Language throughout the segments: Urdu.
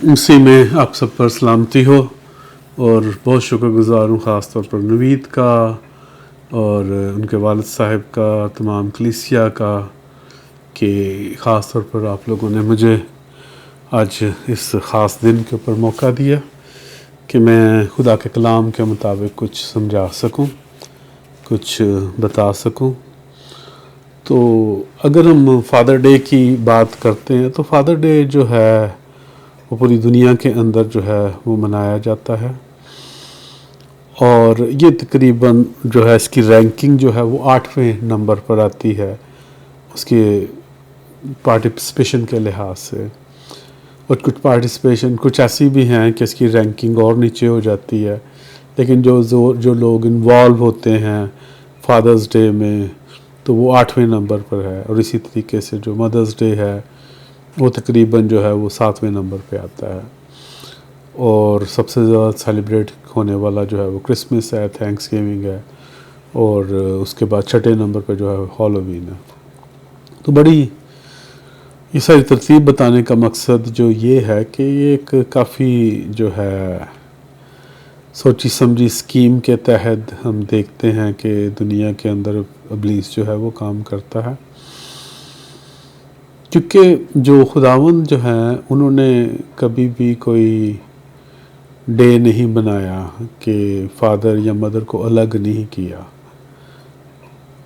اسی میں آپ سب پر سلامتی ہو، اور بہت شکر گزار ہوں خاص طور پر نوید کا اور ان کے والد صاحب کا، تمام کلیسیا کا، کہ خاص طور پر آپ لوگوں نے مجھے آج اس خاص دن کے اوپر موقع دیا کہ میں خدا کے کلام کے مطابق کچھ سمجھا سکوں، کچھ بتا سکوں۔ تو اگر ہم فادر ڈے کی بات کرتے ہیں تو فادر ڈے جو ہے وہ پوری دنیا کے اندر جو ہے وہ منایا جاتا ہے، اور یہ تقریباً جو ہے اس کی رینکنگ جو ہے وہ 8ویں نمبر پر آتی ہے اس کے پارٹیسپیشن کے لحاظ سے، اور کچھ پارٹیسپیشن کچھ ایسی بھی ہیں کہ اس کی رینکنگ اور نیچے ہو جاتی ہے، لیکن جو لوگ انوالو ہوتے ہیں فادرز ڈے میں تو وہ 8ویں نمبر پر ہے، اور اسی طریقے سے جو مدرز ڈے ہے وہ تقریباً جو ہے وہ 7ویں نمبر پہ آتا ہے، اور سب سے زیادہ سیلیبریٹ ہونے والا جو ہے وہ کرسمس ہے، تھینکس گیونگ ہے، اور اس کے بعد 6 نمبر پہ جو ہے ہالووین ہے۔ تو بڑی یہ ساری ترتیب بتانے کا مقصد جو یہ ہے کہ یہ ایک کافی جو ہے سوچی سمجھی اسکیم کے تحت ہم دیکھتے ہیں کہ دنیا کے اندر ابلیس جو ہے وہ کام کرتا ہے، کیونکہ جو خداوند جو ہیں انہوں نے کبھی بھی کوئی ڈے نہیں بنایا کہ فادر یا مدر کو الگ نہیں کیا،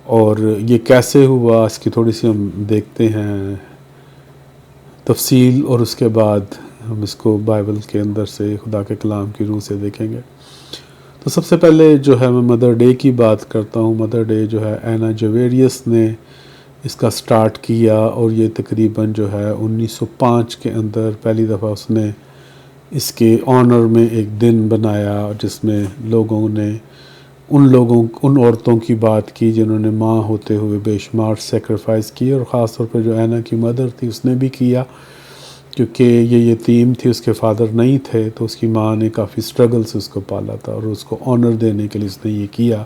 اور یہ کیسے ہوا اس کی تھوڑی سی ہم دیکھتے ہیں تفصیل، اور اس کے بعد ہم اس کو بائبل کے اندر سے خدا کے کلام کی روح سے دیکھیں گے۔ تو سب سے پہلے جو ہے میں مدر ڈے کی بات کرتا ہوں۔ مدر ڈے جو ہے اینا جویریس نے اس کا سٹارٹ کیا، اور یہ تقریباً جو ہے 1905 کے اندر پہلی دفعہ اس نے اس کے آنر میں ایک دن بنایا، جس میں لوگوں نے ان عورتوں کی بات کی جنہوں نے ماں ہوتے ہوئے بے شمار سیکریفائس کی، اور خاص طور پر جو اینا کی مدر تھی اس نے بھی کیا، کیونکہ یہ یتیم تھی، اس کے فادر نہیں تھے، تو اس کی ماں نے کافی سٹرگل سے اس کو پالا تھا، اور اس کو آنر دینے کے لیے اس نے یہ کیا۔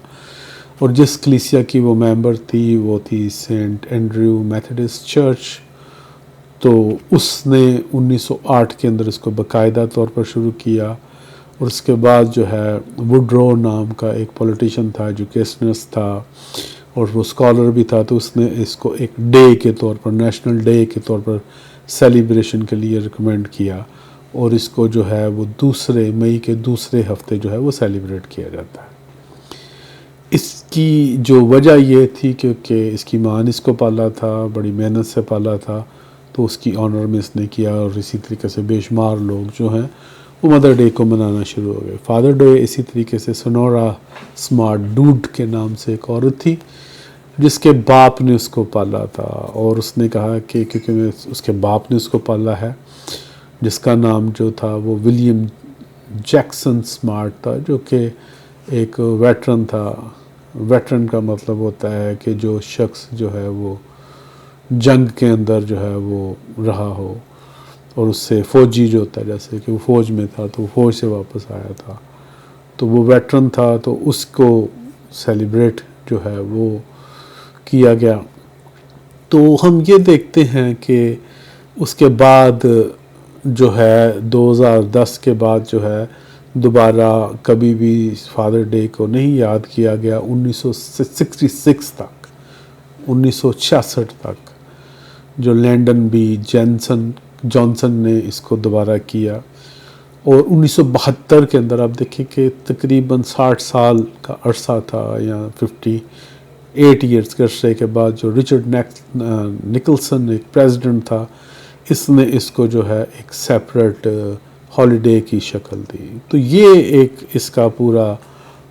اور جس کلیسیا کی وہ ممبر تھی وہ تھی سینٹ اینڈریو میتھڈسٹ چرچ، تو اس نے 1908 کے اندر اس کو باقاعدہ طور پر شروع کیا، اور اس کے بعد جو ہے وڈرو نام کا ایک پولیٹیشین تھا، ایجوکیشنسٹ تھا، اور وہ اسکالر بھی تھا، تو اس نے اس کو ایک ڈے کے طور پر، نیشنل ڈے کے طور پر سیلیبریشن کے لیے ریکمینڈ کیا، اور اس کو جو ہے وہ مئی کے دوسرے ہفتے جو ہے وہ سیلیبریٹ کیا جاتا ہے۔ اس کی جو وجہ یہ تھی کیونکہ اس کی ماں نے اس کو پالا تھا، بڑی محنت سے پالا تھا، تو اس کی آنر میں اس نے کیا، اور اسی طریقے سے بے شمار لوگ جو ہیں وہ مدر ڈے کو منانا شروع ہو گئے۔ فادر ڈے اسی طریقے سے سنورا سمارٹ ڈوڈ کے نام سے ایک عورت تھی جس کے باپ نے اس کو پالا تھا، اور اس نے کہا کہ کیونکہ اس کے باپ نے اس کو پالا ہے، جس کا نام جو تھا وہ ولیم جیکسن سمارٹ تھا، جو کہ ایک ویٹرن تھا۔ ویٹرن کا مطلب ہوتا ہے کہ جو شخص جو ہے وہ جنگ کے اندر جو ہے وہ رہا ہو، اور اس سے فوجی جو ہوتا ہے، جیسے کہ وہ فوج میں تھا تو وہ فوج سے واپس آیا تھا، تو وہ ویٹرن تھا، تو اس کو سیلیبریٹ جو ہے وہ کیا گیا۔ تو ہم یہ دیکھتے ہیں کہ اس کے بعد جو ہے 2010 کے بعد جو ہے دوبارہ کبھی بھی فادر ڈے کو نہیں یاد کیا گیا، 1966 تک، 1966 تک جو لینڈن بی جانسن نے اس کو دوبارہ کیا، اور 1972 کے اندر آپ دیکھیں کہ تقریباً 60 سال کا عرصہ تھا، یا 58 ایئرس کے عرصے کے بعد جو رچرڈ نکلسن ایک پریزیڈنٹ تھا، اس نے اس کو جو ہے ایک سیپریٹ ہالیڈے کی شکل دی۔ تو یہ ایک اس کا پورا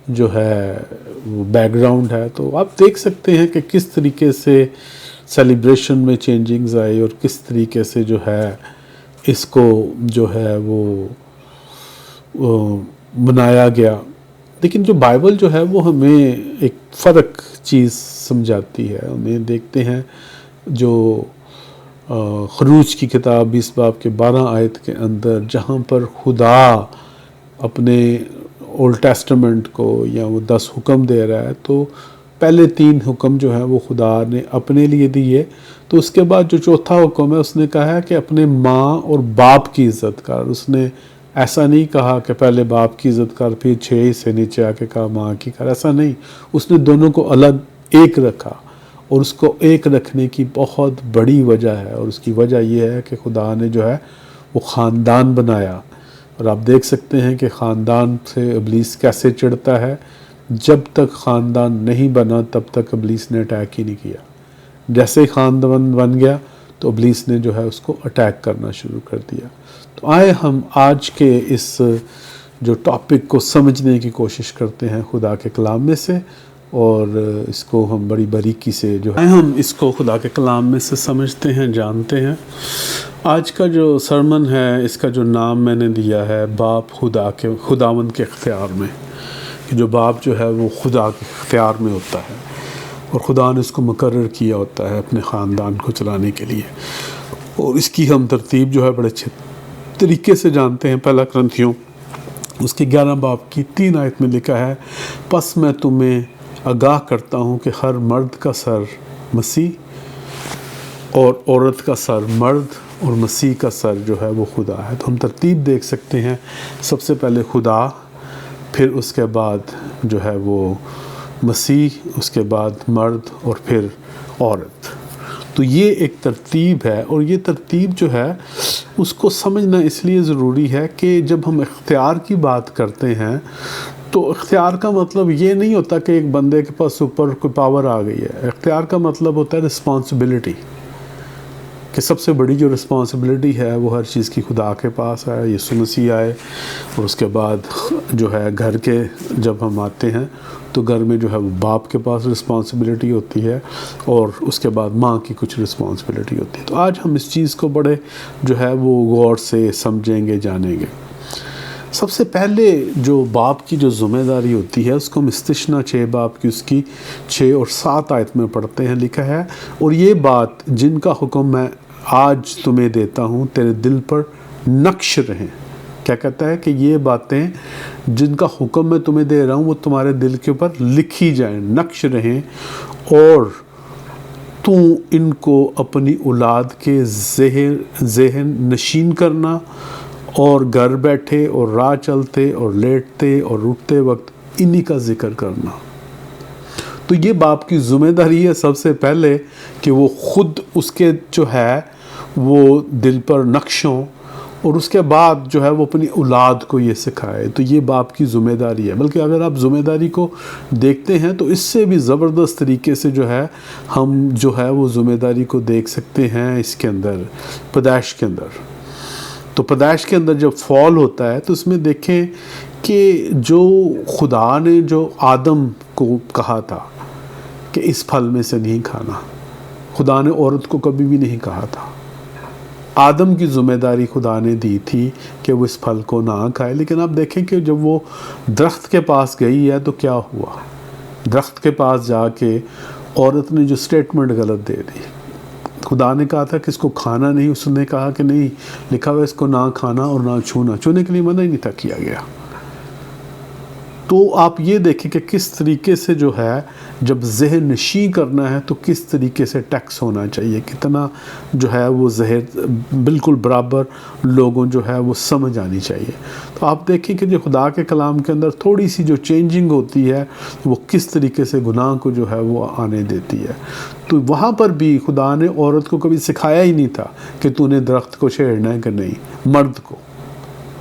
جو ہے وہ بیک گراؤنڈ ہے۔ تو آپ دیکھ سکتے ہیں کہ کس طریقے سے سیلیبریشن میں چینجنگز آئی، اور کس طریقے سے جو ہے اس کو جو ہے وہ منایا گیا۔ لیکن جو بائبل جو ہے وہ ہمیں ایک فرق چیز سمجھاتی ہے۔ ہمیں دیکھتے ہیں جو خروج کی کتاب 20 باب کے 12 آیت کے اندر، جہاں پر خدا اپنے اولڈ ٹیسٹمنٹ کو یا وہ 10 حکم دے رہا ہے، تو پہلے 3 حکم جو ہیں وہ خدا نے اپنے لیے دیے، تو اس کے بعد جو چوتھا حکم ہے اس نے کہا ہے کہ اپنے ماں اور باپ کی عزت کر۔ اس نے ایسا نہیں کہا کہ پہلے باپ کی عزت کر پھر 6 سے نیچے آ کے کہا ماں کی کر، ایسا نہیں، اس نے دونوں کو الگ ایک رکھا، اور اس کو ایک رکھنے کی بہت بڑی وجہ ہے، اور اس کی وجہ یہ ہے کہ خدا نے جو ہے وہ خاندان بنایا۔ اور آپ دیکھ سکتے ہیں کہ خاندان سے ابلیس کیسے چڑھتا ہے۔ جب تک خاندان نہیں بنا تب تک ابلیس نے اٹیک ہی نہیں کیا، جیسے ہی خاندان بن گیا تو ابلیس نے جو ہے اس کو اٹیک کرنا شروع کر دیا۔ تو آئے ہم آج کے اس جو ٹاپک کو سمجھنے کی کوشش کرتے ہیں خدا کے کلام میں سے، اور اس کو ہم بڑی باریکی سے جو ہے ہم اس کو خدا کے کلام میں سے سمجھتے ہیں، جانتے ہیں۔ آج کا جو سرمن ہے اس کا جو نام میں نے دیا ہے باپ خداوند کے اختیار میں، کہ جو باپ جو ہے وہ خدا کے اختیار میں ہوتا ہے، اور خدا نے اس کو مقرر کیا ہوتا ہے اپنے خاندان کو چلانے کے لیے، اور اس کی ہم ترتیب جو ہے بڑے اچھے طریقے سے جانتے ہیں۔ پہلا کرنتھیوں اس کے 11 باب کی 3 آیت میں لکھا ہے، پس میں تمہیں آگاہ کرتا ہوں کہ ہر مرد کا سر مسیح، اور عورت کا سر مرد، اور مسیح کا سر جو ہے وہ خدا ہے۔ تو ہم ترتیب دیکھ سکتے ہیں، سب سے پہلے خدا، پھر اس کے بعد جو ہے وہ مسیح، اس کے بعد مرد، اور پھر عورت۔ تو یہ ایک ترتیب ہے، اور یہ ترتیب جو ہے اس کو سمجھنا اس لیے ضروری ہے کہ جب ہم اختیار کی بات کرتے ہیں تو اختیار کا مطلب یہ نہیں ہوتا کہ ایک بندے کے پاس اوپر کوئی پاور آ گئی ہے۔ اختیار کا مطلب ہوتا ہے رسپانسبلٹی، کہ سب سے بڑی جو رسپانسبلٹی ہے وہ ہر چیز کی خدا کے پاس ہے، یسوع مسیح آئے، اور اس کے بعد جو ہے گھر کے جب ہم آتے ہیں تو گھر میں جو ہے وہ باپ کے پاس رسپانسبلٹی ہوتی ہے، اور اس کے بعد ماں کی کچھ رسپانسبلٹی ہوتی ہے۔ تو آج ہم اس چیز کو بڑے جو ہے وہ غور سے سمجھیں گے، جانیں گے۔ سب سے پہلے جو باپ کی جو ذمہ داری ہوتی ہے اس کو ہم استثنا 6 باب کی اس کی 6 اور 7 آیت میں پڑھتے ہیں، لکھا ہے، اور یہ بات جن کا حکم میں آج تمہیں دیتا ہوں تیرے دل پر نقش رہیں۔ کیا کہتا ہے کہ یہ باتیں جن کا حکم میں تمہیں دے رہا ہوں وہ تمہارے دل کے اوپر لکھی جائیں، نقش رہیں، اور تو ان کو اپنی اولاد کے ذہن نشین کرنا، اور گھر بیٹھے اور راہ چلتے اور لیٹتے اور اٹھتے وقت انہی کا ذکر کرنا۔ تو یہ باپ کی ذمہ داری ہے سب سے پہلے کہ وہ خود اس کے جو ہے وہ دل پر نقش ہوں، اور اس کے بعد جو ہے وہ اپنی اولاد کو یہ سکھائے۔ تو یہ باپ کی ذمہ داری ہے، بلکہ اگر آپ ذمہ داری کو دیکھتے ہیں تو اس سے بھی زبردست طریقے سے جو ہے ہم جو ہے وہ ذمہ داری کو دیکھ سکتے ہیں اس کے اندر، پیدائش کے اندر۔ تو پیدائش کے اندر جب فال ہوتا ہے تو اس میں دیکھیں کہ جو خدا نے جو آدم کو کہا تھا کہ اس پھل میں سے نہیں کھانا، خدا نے عورت کو کبھی بھی نہیں کہا تھا۔ آدم کی ذمہ داری خدا نے دی تھی کہ وہ اس پھل کو نہ کھائے، لیکن آپ دیکھیں کہ جب وہ درخت کے پاس گئی ہے تو کیا ہوا؟ درخت کے پاس جا کے عورت نے جو سٹیٹمنٹ غلط دے دی۔ خدا نے کہا تھا کہ اس کو کھانا نہیں، اس نے کہا کہ نہیں، لکھا ہوا اس کو نہ کھانا اور نہ چھونا، چھونے کے لیے منع ہی نہیں تھا کیا گیا۔ تو آپ یہ دیکھیں کہ کس طریقے سے جو ہے جب ذہن نشیں کرنا ہے تو کس طریقے سے ٹیکس ہونا چاہیے، کتنا جو ہے وہ ذہن بالکل برابر لوگوں جو ہے وہ سمجھ آنی چاہیے۔ تو آپ دیکھیں کہ جو خدا کے کلام کے اندر تھوڑی سی جو چینجنگ ہوتی ہے وہ کس طریقے سے گناہ کو جو ہے وہ آنے دیتی ہے۔ تو وہاں پر بھی خدا نے عورت کو کبھی سکھایا ہی نہیں تھا کہ تو نے درخت کو چھیڑنا ہے کہ نہیں، مرد کو۔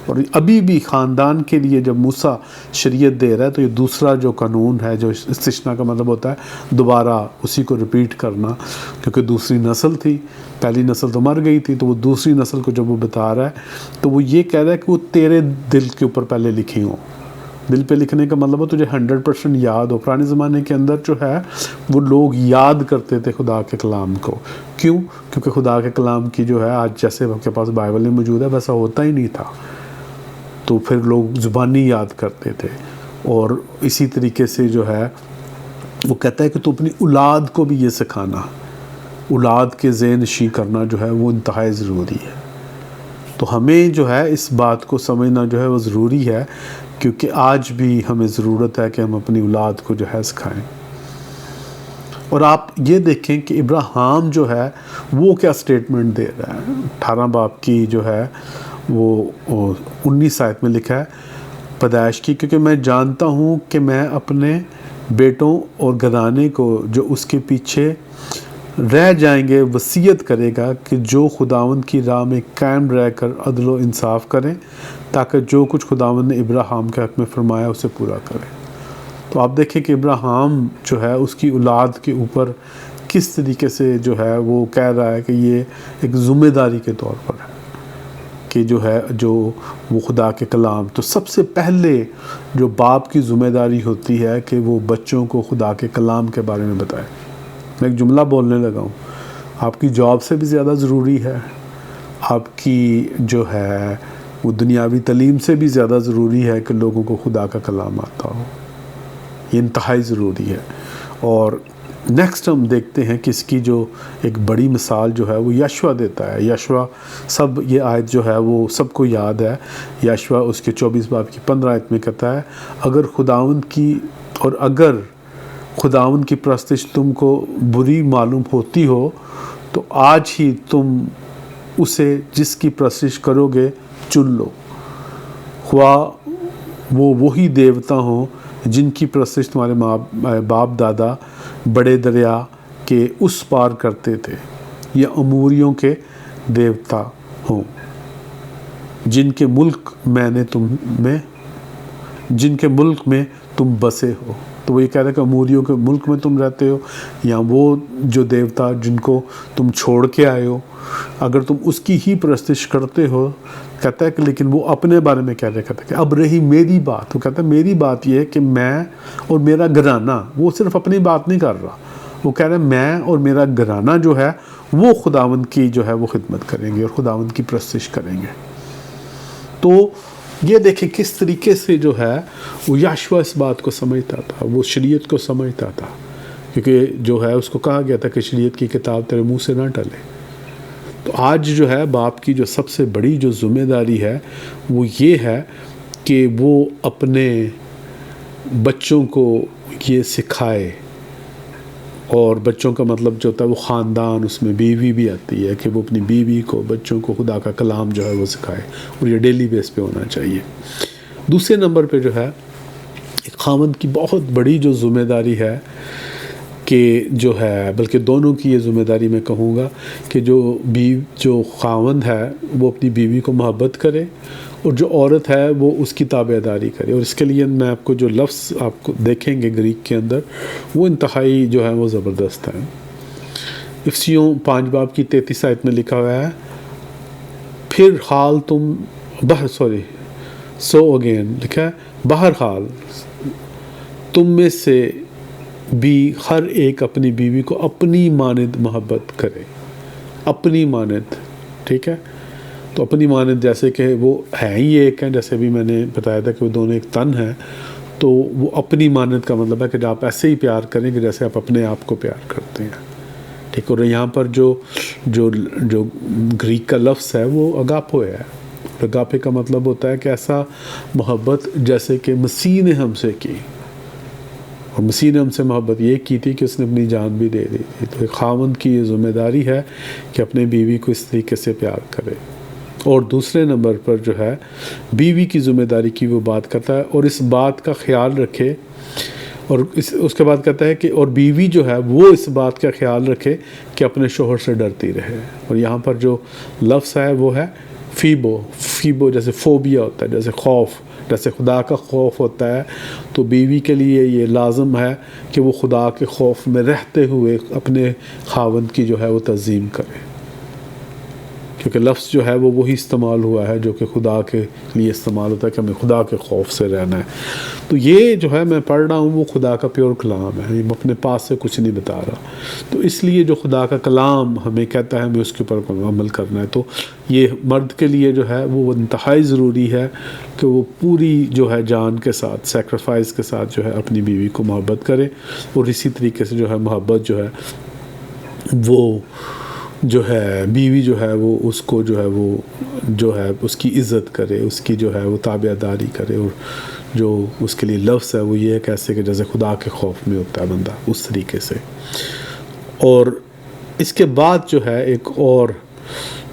اور ابھی بھی خاندان کے لیے جب موسیٰ شریعت دے رہا ہے تو یہ دوسرا جو قانون ہے، جو استثنا کا مطلب ہوتا ہے دوبارہ اسی کو ریپیٹ کرنا، کیونکہ دوسری نسل تھی، پہلی نسل تو مر گئی تھی، تو وہ دوسری نسل کو جب وہ بتا رہا ہے تو وہ یہ کہہ رہا ہے کہ وہ تیرے دل کے اوپر پہلے لکھی ہوں۔ دل پہ لکھنے کا مطلب ہے تجھے 100% یاد ہو۔ پرانے زمانے کے اندر جو ہے وہ لوگ یاد کرتے تھے خدا کے کلام کو۔ کیوں؟ کیونکہ خدا کے کلام کی جو ہے آج جیسے آپ کے پاس بائبل میں موجود ہے ویسا ہوتا ہی نہیں تھا، تو پھر لوگ زبانی یاد کرتے تھے۔ اور اسی طریقے سے جو ہے وہ کہتا ہے کہ تو اپنی اولاد کو بھی یہ سکھانا، اولاد کے ذہن نشیں کرنا جو ہے وہ انتہائی ضروری ہے۔ تو ہمیں جو ہے اس بات کو سمجھنا جو ہے وہ ضروری ہے، کیونکہ آج بھی ہمیں ضرورت ہے کہ ہم اپنی اولاد کو جو ہے سکھائیں۔ اور آپ یہ دیکھیں کہ ابراہیم جو ہے وہ کیا سٹیٹمنٹ دے رہا ہے. 18 باب کی جو ہے وہ 19 آیت میں لکھا ہے پیدائش کی، کیونکہ میں جانتا ہوں کہ میں اپنے بیٹوں اور گھرانے کو جو اس کے پیچھے رہ جائیں گے وصیت کرے گا کہ جو خداوند کی راہ میں قائم رہ کر عدل و انصاف کریں، تاکہ جو کچھ خداوند نے ابراہیم کے حق میں فرمایا اسے پورا کریں. تو آپ دیکھیں کہ ابراہیم جو ہے اس کی اولاد کے اوپر کس طریقے سے جو ہے وہ کہہ رہا ہے کہ یہ ایک ذمہ داری کے طور پر ہے کہ جو ہے جو وہ خدا کے کلام. تو سب سے پہلے جو باپ کی ذمہ داری ہوتی ہے کہ وہ بچوں کو خدا کے کلام کے بارے میں بتائے. میں ایک جملہ بولنے لگا ہوں، آپ کی جاب سے بھی زیادہ ضروری ہے، آپ کی جو ہے وہ دنیاوی تعلیم سے بھی زیادہ ضروری ہے کہ لوگوں کو خدا کا کلام آتا ہو. یہ انتہائی ضروری ہے. اور نیکسٹ ہم دیکھتے ہیں کہ اس کی جو ایک بڑی مثال جو ہے وہ یشوع دیتا ہے. یشوع سب یہ آیت جو ہے وہ سب کو یاد ہے. یشوع اس کے 24 باب کی 15 آیت میں کہتا ہے اگر خداوند کی پرستش تم کو بری معلوم ہوتی ہو تو آج ہی تم اسے جس کی پرستش کرو گے چن لو، خواہ وہ وہی دیوتا ہوں جن کی پرستش تمہارے باپ دادا بڑے دریا کے اس پار کرتے تھے، یا اموریوں کے دیوتا ہوں جن کے ملک میں تم بسے ہو. تو وہ یہ کہہ رہا ہے کہ اموریوں کے ملک میں تم رہتے ہو، یا وہ جو دیوتا جن کو تم چھوڑ کے آئے ہو، اگر تم اس کی ہی پرستش کرتے ہو. کہتا ہے کہ لیکن وہ اپنے بارے میں کہہ رہا ہے کہ اب رہی میری بات. وہ کہتا ہے میری بات یہ ہے کہ میں اور میرا گھرانہ، وہ صرف اپنی بات نہیں کر رہا، وہ کہہ رہا ہے میں اور میرا گھرانہ جو ہے وہ خداوند کی جو ہے وہ خدمت کریں گے اور خداوند کی پرستش کریں گے. تو یہ دیکھیں کس طریقے سے جو ہے وہ یشوع اس بات کو سمجھتا تھا، وہ شریعت کو سمجھتا تھا، کیونکہ جو ہے اس کو کہا گیا تھا کہ شریعت کی کتاب تیرے منہ سے نہ ٹلے. تو آج جو ہے باپ کی جو سب سے بڑی جو ذمہ داری ہے وہ یہ ہے کہ وہ اپنے بچوں کو یہ سکھائے. اور بچوں کا مطلب جو ہوتا ہے وہ خاندان، اس میں بیوی بھی آتی ہے کہ وہ اپنی بیوی کو، بچوں کو خدا کا کلام جو ہے وہ سکھائے، اور یہ ڈیلی بیس پہ ہونا چاہیے. دوسرے نمبر پہ جو ہے ایک خاوند کی بہت بڑی جو ذمہ داری ہے کہ جو ہے، بلکہ دونوں کی یہ ذمہ داری میں کہوں گا کہ جو خاوند ہے وہ اپنی بیوی کو محبت کرے، اور جو عورت ہے وہ اس کی تابع داری کرے. اور اس کے لیے میں آپ کو جو لفظ آپ کو دیکھیں گے گریک کے اندر وہ انتہائی جو ہے وہ زبردست ہے. افسیوں 5 باب کی 33 آیت میں لکھا ہوا ہے لکھا ہے بہرحال تم میں سے بھی ہر ایک اپنی بیوی کو اپنی مانند محبت کرے. اپنی مانند، ٹھیک ہے. تو اپنی مانند جیسے کہ وہ ہیں ہی ایک ہیں، جیسے بھی میں نے بتایا تھا کہ وہ دونوں ایک تن ہیں، تو وہ اپنی مانند کا مطلب ہے کہ آپ ایسے ہی پیار کریں کہ جیسے آپ اپنے آپ کو پیار کرتے ہیں، ٹھیک. اور یہاں پر جو گریک کا لفظ ہے وہ اگاپو ہے. اگاپے کا مطلب ہوتا ہے کہ ایسا محبت جیسے کہ مسیح نے ہم سے کی، اور مسیح نے ہم سے محبت یہ کی تھی کہ اس نے اپنی جان بھی دے دی تھی. تو ایک خاوند کی یہ ذمہ داری ہے کہ اپنے بیوی کو اس طریقے سے پیار کرے. اور دوسرے نمبر پر جو ہے بیوی کی ذمہ داری کی وہ بات کرتا ہے، اور اس بات کا خیال رکھے، اور اس کے بعد کہتا ہے کہ اور بیوی جو ہے وہ اس بات کا خیال رکھے کہ اپنے شوہر سے ڈرتی رہے. اور یہاں پر جو لفظ ہے وہ ہے فیبو جیسے فوبیا ہوتا ہے، جیسے خوف، جیسے خدا کا خوف ہوتا ہے. تو بیوی کے لیے یہ لازم ہے کہ وہ خدا کے خوف میں رہتے ہوئے اپنے خاوند کی جو ہے وہ تعظیم کرے، کیونکہ لفظ جو ہے وہ وہی استعمال ہوا ہے جو کہ خدا کے لیے استعمال ہوتا ہے کہ ہمیں خدا کے خوف سے رہنا ہے. تو یہ جو ہے میں پڑھ رہا ہوں وہ خدا کا پیور کلام ہے، میں اپنے پاس سے کچھ نہیں بتا رہا. تو اس لیے جو خدا کا کلام ہمیں کہتا ہے ہمیں اس کے اوپر عمل کرنا ہے. تو یہ مرد کے لیے جو ہے وہ انتہائی ضروری ہے کہ وہ پوری جو ہے جان کے ساتھ، سیکریفائس کے ساتھ جو ہے اپنی بیوی کو محبت کرے، اور اسی طریقے سے جو ہے محبت جو ہے وہ جو ہے بیوی جو ہے وہ اس کو جو ہے وہ جو ہے اس کی عزت کرے، اس کی جو ہے وہ تابع داری کرے، اور جو اس کے لیے لفظ ہے وہ یہ ہے کیسے کہ جیسے خدا کے خوف میں ہوتا ہے بندہ، اس طریقے سے۔ اور اس کے بعد جو ہے ایک اور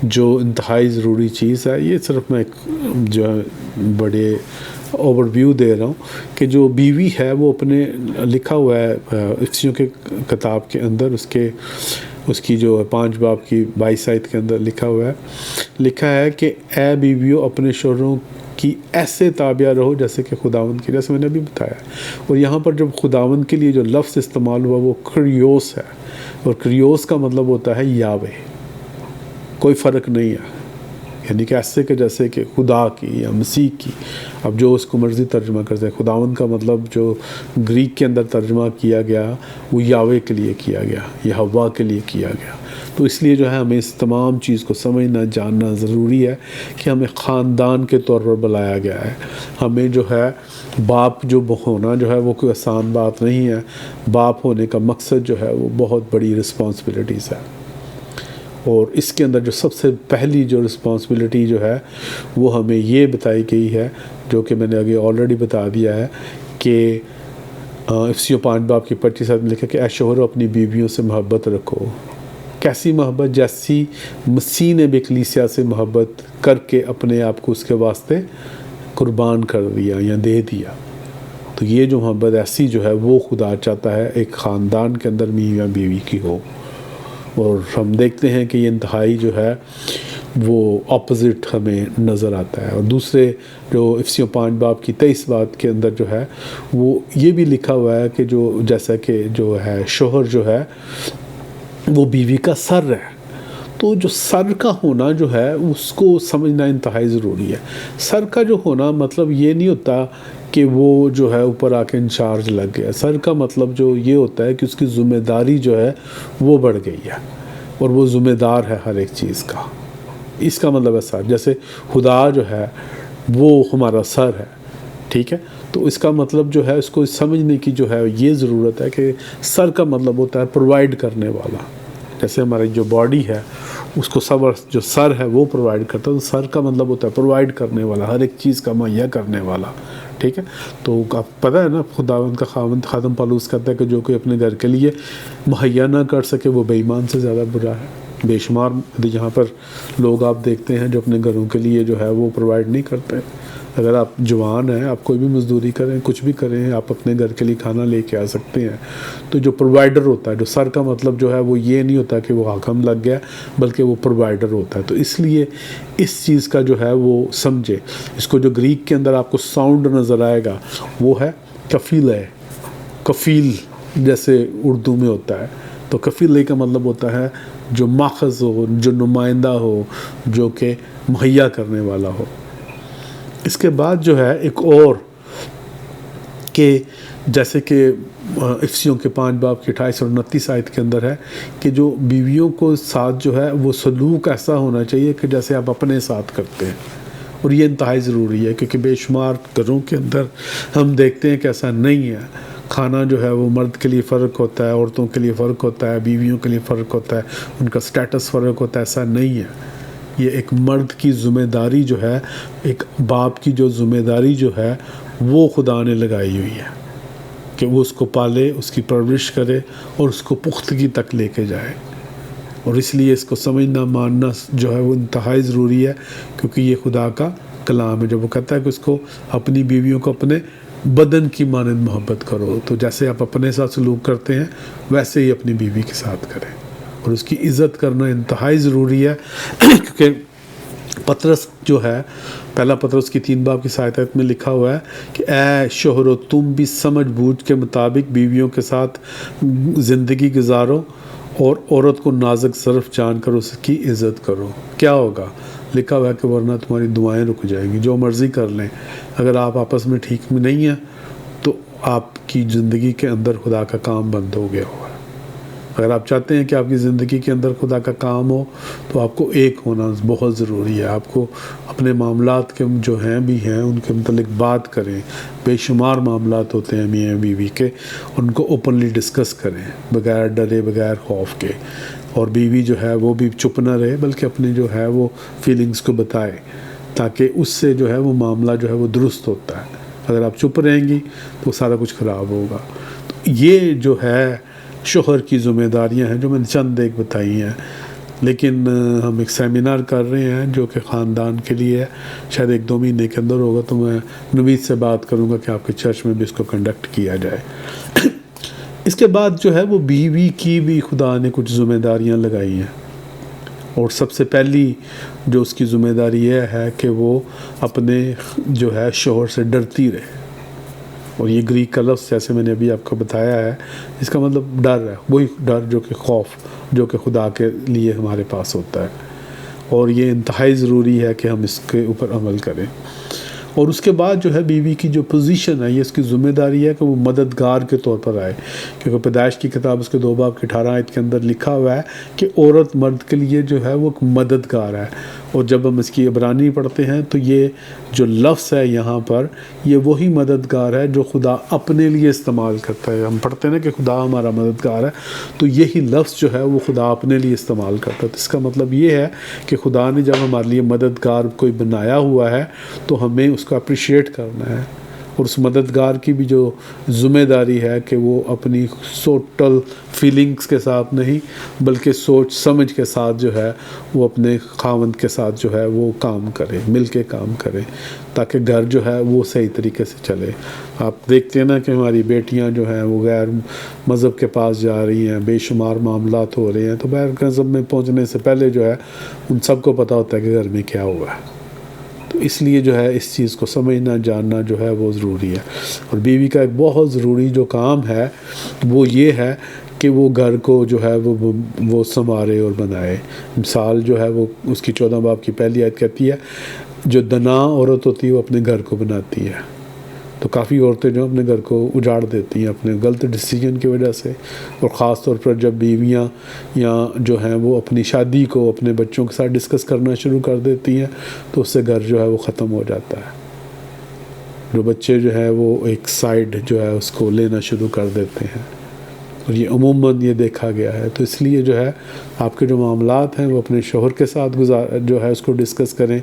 جو انتہائی ضروری چیز ہے، یہ صرف میں ایک جو ہے بڑے اوور ویو دے رہا ہوں کہ جو بیوی ہے وہ اپنے لکھا ہوا ہے افسیوں کے کتاب کے اندر، اس کی جو 5 باب کی 22 آیت کے اندر لکھا ہے کہ اے بیویوں اپنے شوہروں کی ایسے تابع رہو جیسے کہ خداوند کی، جیسے میں نے ابھی بتایا۔ اور یہاں پر جب خداوند کے لیے جو لفظ استعمال ہوا وہ کریوس ہے، اور کریوس کا مطلب ہوتا ہے یاوے، کوئی فرق نہیں ہے، یعنی کہ ایسے کہ جیسے کہ خدا کی یا مسیح کی، اب جو اس کو مرضی ترجمہ کرتے ہیں۔ خداوند کا مطلب جو گریک کے اندر ترجمہ کیا گیا وہ یاوے کے لیے کیا گیا، یہوہ کے لیے کیا گیا۔ تو اس لیے جو ہے ہمیں اس تمام چیز کو سمجھنا جاننا ضروری ہے کہ ہمیں خاندان کے طور پر بلایا گیا ہے۔ ہمیں جو ہے باپ جو ہونا جو ہے وہ کوئی آسان بات نہیں ہے، باپ ہونے کا مقصد جو ہے وہ بہت بڑی رسپانسبلٹیز ہے، اور اس کے اندر جو سب سے پہلی جو رسپانسبلٹی جو ہے وہ ہمیں یہ بتائی گئی ہے، جو کہ میں نے آگے آلریڈی بتا دیا ہے کہ افسیوں 5 باب کی 25 میں لکھا کہ اے شوہرو اپنی بیویوں سے محبت رکھو۔ کیسی محبت؟ جیسی مسیح نے بھی کلیسیا سے محبت کر کے اپنے آپ کو اس کے واسطے قربان کر دیا یا دے دیا۔ تو یہ جو محبت ایسی جو ہے وہ خدا چاہتا ہے ایک خاندان کے اندر میاں بیوی کی ہو، اور ہم دیکھتے ہیں کہ یہ انتہائی جو ہے وہ اپوزٹ ہمیں نظر آتا ہے۔ اور دوسرے جو افسیوں 5 باب کی 23 بات کے اندر جو ہے وہ یہ بھی لکھا ہوا ہے کہ جو جیسا کہ جو ہے شوہر جو ہے وہ بیوی کا سر ہے، تو جو سر کا ہونا جو ہے اس کو سمجھنا انتہائی ضروری ہے۔ سر کا جو ہونا مطلب یہ نہیں ہوتا کہ وہ جو ہے اوپر آ کے انچارج لگ گیا۔ سر کا مطلب جو یہ ہوتا ہے کہ اس کی ذمہ داری جو ہے وہ بڑھ گئی ہے، اور وہ ذمہ دار ہے ہر ایک چیز کا۔ اس کا مطلب ہے سر، جیسے خدا جو ہے وہ ہمارا سر ہے، ٹھیک ہے؟ تو اس کا مطلب جو ہے اس کو سمجھنے کی جو ہے یہ ضرورت ہے کہ سر کا مطلب ہوتا ہے پرووائڈ کرنے والا۔ جیسے ہماری جو باڈی ہے اس کو صبر جو سر ہے وہ پرووائڈ کرتا ہے، تو سر کا مطلب ہوتا ہے پرووائڈ کرنے والا، ہر ایک چیز کا مہیا کرنے والا، ٹھیک ہے؟ تو آپ پتہ ہے نا خداوند کا خادم پالوس کہتا ہے کہ جو کوئی اپنے گھر کے لیے مہیا نہ کر سکے وہ بے ایمان سے زیادہ برا ہے۔ بے شمار یہاں پر لوگ آپ دیکھتے ہیں جو اپنے گھروں کے لیے جو ہے وہ پرووائڈ نہیں کرتے۔ اگر آپ جوان ہیں، آپ کوئی بھی مزدوری کریں، کچھ بھی کریں، آپ اپنے گھر کے لیے کھانا لے کے آ سکتے ہیں۔ تو جو پرووائڈر ہوتا ہے، جو سر کا مطلب جو ہے وہ یہ نہیں ہوتا کہ وہ حاکم لگ گیا، بلکہ وہ پرووائڈر ہوتا ہے۔ تو اس لیے اس چیز کا جو ہے وہ سمجھے۔ اس کو جو گریک کے اندر آپ کو ساؤنڈ نظر آئے گا وہ ہے کفیل ہے، کفیل جیسے اردو میں ہوتا ہے۔ تو کفیل کا مطلب ہوتا ہے جو ماخذ ہو، جو نمائندہ ہو، جو کہ مہیا کرنے والا ہو۔ اس کے بعد جو ہے ایک اور کہ جیسے کہ افسیوں کے 5 باب کی 28 اور 29 آیت کے اندر ہے کہ جو بیویوں کو ساتھ جو ہے وہ سلوک ایسا ہونا چاہیے کہ جیسے آپ اپنے ساتھ کرتے ہیں، اور یہ انتہائی ضروری ہے کیونکہ بے شمار گھروں کے اندر ہم دیکھتے ہیں کہ ایسا نہیں ہے۔ کھانا جو ہے وہ مرد کے لیے فرق ہوتا ہے، عورتوں کے لیے فرق ہوتا ہے، بیویوں کے لیے فرق ہوتا ہے، ان کا سٹیٹس فرق ہوتا ہے، ایسا نہیں ہے۔ یہ ایک مرد کی ذمہ داری جو ہے، ایک باپ کی جو ذمہ داری جو ہے وہ خدا نے لگائی ہوئی ہے کہ وہ اس کو پالے، اس کی پرورش کرے اور اس کو پختگی تک لے کے جائے۔ اور اس لیے اس کو سمجھنا ماننا جو ہے وہ انتہائی ضروری ہے، کیونکہ یہ خدا کا کلام ہے۔ جب وہ کہتا ہے کہ اس کو اپنی بیویوں کو اپنے بدن کی مانند محبت کرو، تو جیسے آپ اپنے ساتھ سلوک کرتے ہیں ویسے ہی اپنی بیوی کے ساتھ کریں، اور اس کی عزت کرنا انتہائی ضروری ہے۔ کیونکہ پطرس جو ہے پہلا پطرس کی 3 باب کی 7 آیت میں لکھا ہوا ہے کہ اے شوہرو تم بھی سمجھ بوجھ کے مطابق بیویوں کے ساتھ زندگی گزارو، اور عورت کو نازک ظرف جان کر اس کی عزت کرو۔ کیا ہوگا؟ لکھا ہوا ہے کہ ورنہ تمہاری دعائیں رک جائیں گی۔ جو مرضی کر لیں، اگر آپ آپس میں ٹھیک میں نہیں ہیں تو آپ کی زندگی کے اندر خدا کا کام بند ہو گیا ہوا ہے۔ اگر آپ چاہتے ہیں کہ آپ کی زندگی کے اندر خدا کا کام ہو تو آپ کو ایک ہونا بہت ضروری ہے. آپ کو اپنے معاملات کے جو بھی ہیں ان کے متعلق بات کریں. بے شمار معاملات ہوتے ہیں میاں بیوی کے، ان کو اوپنلی ڈسکس کریں بغیر ڈرے بغیر خوف کے. اور بیوی جو ہے وہ بھی چپ نہ رہے بلکہ اپنی جو ہے وہ فیلنگز کو بتائے، تاکہ اس سے جو ہے وہ معاملہ جو ہے وہ درست ہوتا ہے. اگر آپ چپ رہیں گی تو سارا کچھ خراب ہوگا. تو یہ جو ہے شوہر کی ذمہ داریاں ہیں جو میں نے چند ایک بتائی ہیں. لیکن ہم ایک سیمینار کر رہے ہیں جو کہ خاندان کے لیے ہے، شاید 1-2 مہینے کے اندر ہوگا، تو میں نوید سے بات کروں گا کہ آپ کے چرچ میں بھی اس کو کنڈکٹ کیا جائے. اس کے بعد جو ہے وہ بیوی کی بھی خدا نے کچھ ذمہ داریاں لگائی ہیں، اور سب سے پہلی جو اس کی ذمہ داری یہ ہے کہ وہ اپنے جو ہے شوہر سے ڈرتی رہے. اور یہ گریک کا لفظ جیسے میں نے ابھی آپ کو بتایا ہے، اس کا مطلب ڈر ہے، وہی ڈر جو کہ خوف جو کہ خدا کے لیے ہمارے پاس ہوتا ہے. اور یہ انتہائی ضروری ہے کہ ہم اس کے اوپر عمل کریں. اور اس کے بعد جو ہے بیوی کی جو پوزیشن ہے، یہ اس کی ذمہ داری ہے کہ وہ مددگار کے طور پر آئے، کیونکہ پیدائش کی کتاب اس کے 2 باب کی 18 آیت کے اندر لکھا ہوا ہے کہ عورت مرد کے لیے جو ہے وہ ایک مددگار ہے. اور جب ہم اس کی عبرانی پڑھتے ہیں تو یہ جو لفظ ہے یہاں پر، یہ وہی مددگار ہے جو خدا اپنے لیے استعمال کرتا ہے. ہم پڑھتے ہیں نا کہ خدا ہمارا مددگار ہے، تو یہی لفظ جو ہے وہ خدا اپنے لیے استعمال کرتا ہے. تو اس کا مطلب یہ ہے کہ خدا نے جب ہمارے لیے مددگار کوئی بنایا ہوا ہے تو ہمیں اس کو اپریشیٹ کرنا ہے. اور اس مددگار کی بھی جو ذمہ داری ہے کہ وہ اپنی ٹوٹل فیلنگز کے ساتھ نہیں بلکہ سوچ سمجھ کے ساتھ جو ہے وہ اپنے خاوند کے ساتھ جو ہے وہ کام کرے، مل کے کام کرے، تاکہ گھر جو ہے وہ صحیح طریقے سے چلے. آپ دیکھتے ہیں نا کہ ہماری بیٹیاں جو ہیں وہ غیر مذہب کے پاس جا رہی ہیں، بے شمار معاملات ہو رہے ہیں، تو غیر مذہب میں پہنچنے سے پہلے جو ہے ان سب کو پتہ ہوتا ہے کہ گھر میں کیا ہوا ہے. تو اس لیے جو ہے اس چیز کو سمجھنا جاننا جو ہے وہ ضروری ہے. اور بیوی کا ایک بہت ضروری جو کام ہے وہ یہ ہے کہ وہ گھر کو جو ہے وہ سنوارے اور بنائے. مثال جو ہے وہ اس کی 14 باب کی پہلی آیت کہتی ہے، جو دنا عورت ہوتی ہے وہ اپنے گھر کو بناتی ہے. تو کافی عورتیں جو اپنے گھر کو اجاڑ دیتی ہیں اپنے غلط ڈیسیجن کی وجہ سے. اور خاص طور پر جب بیویاں یا جو ہیں وہ اپنی شادی کو اپنے بچوں کے ساتھ ڈسکس کرنا شروع کر دیتی ہیں تو اس سے گھر جو ہے وہ ختم ہو جاتا ہے. جو بچے جو ہے وہ ایک سائڈ جو ہے اس کو لینا شروع کر دیتے ہیں، اور یہ عموماً یہ دیکھا گیا ہے. تو اس لیے جو ہے آپ کے جو معاملات ہیں وہ اپنے شوہر کے ساتھ جو ہے اس کو ڈسکس کریں،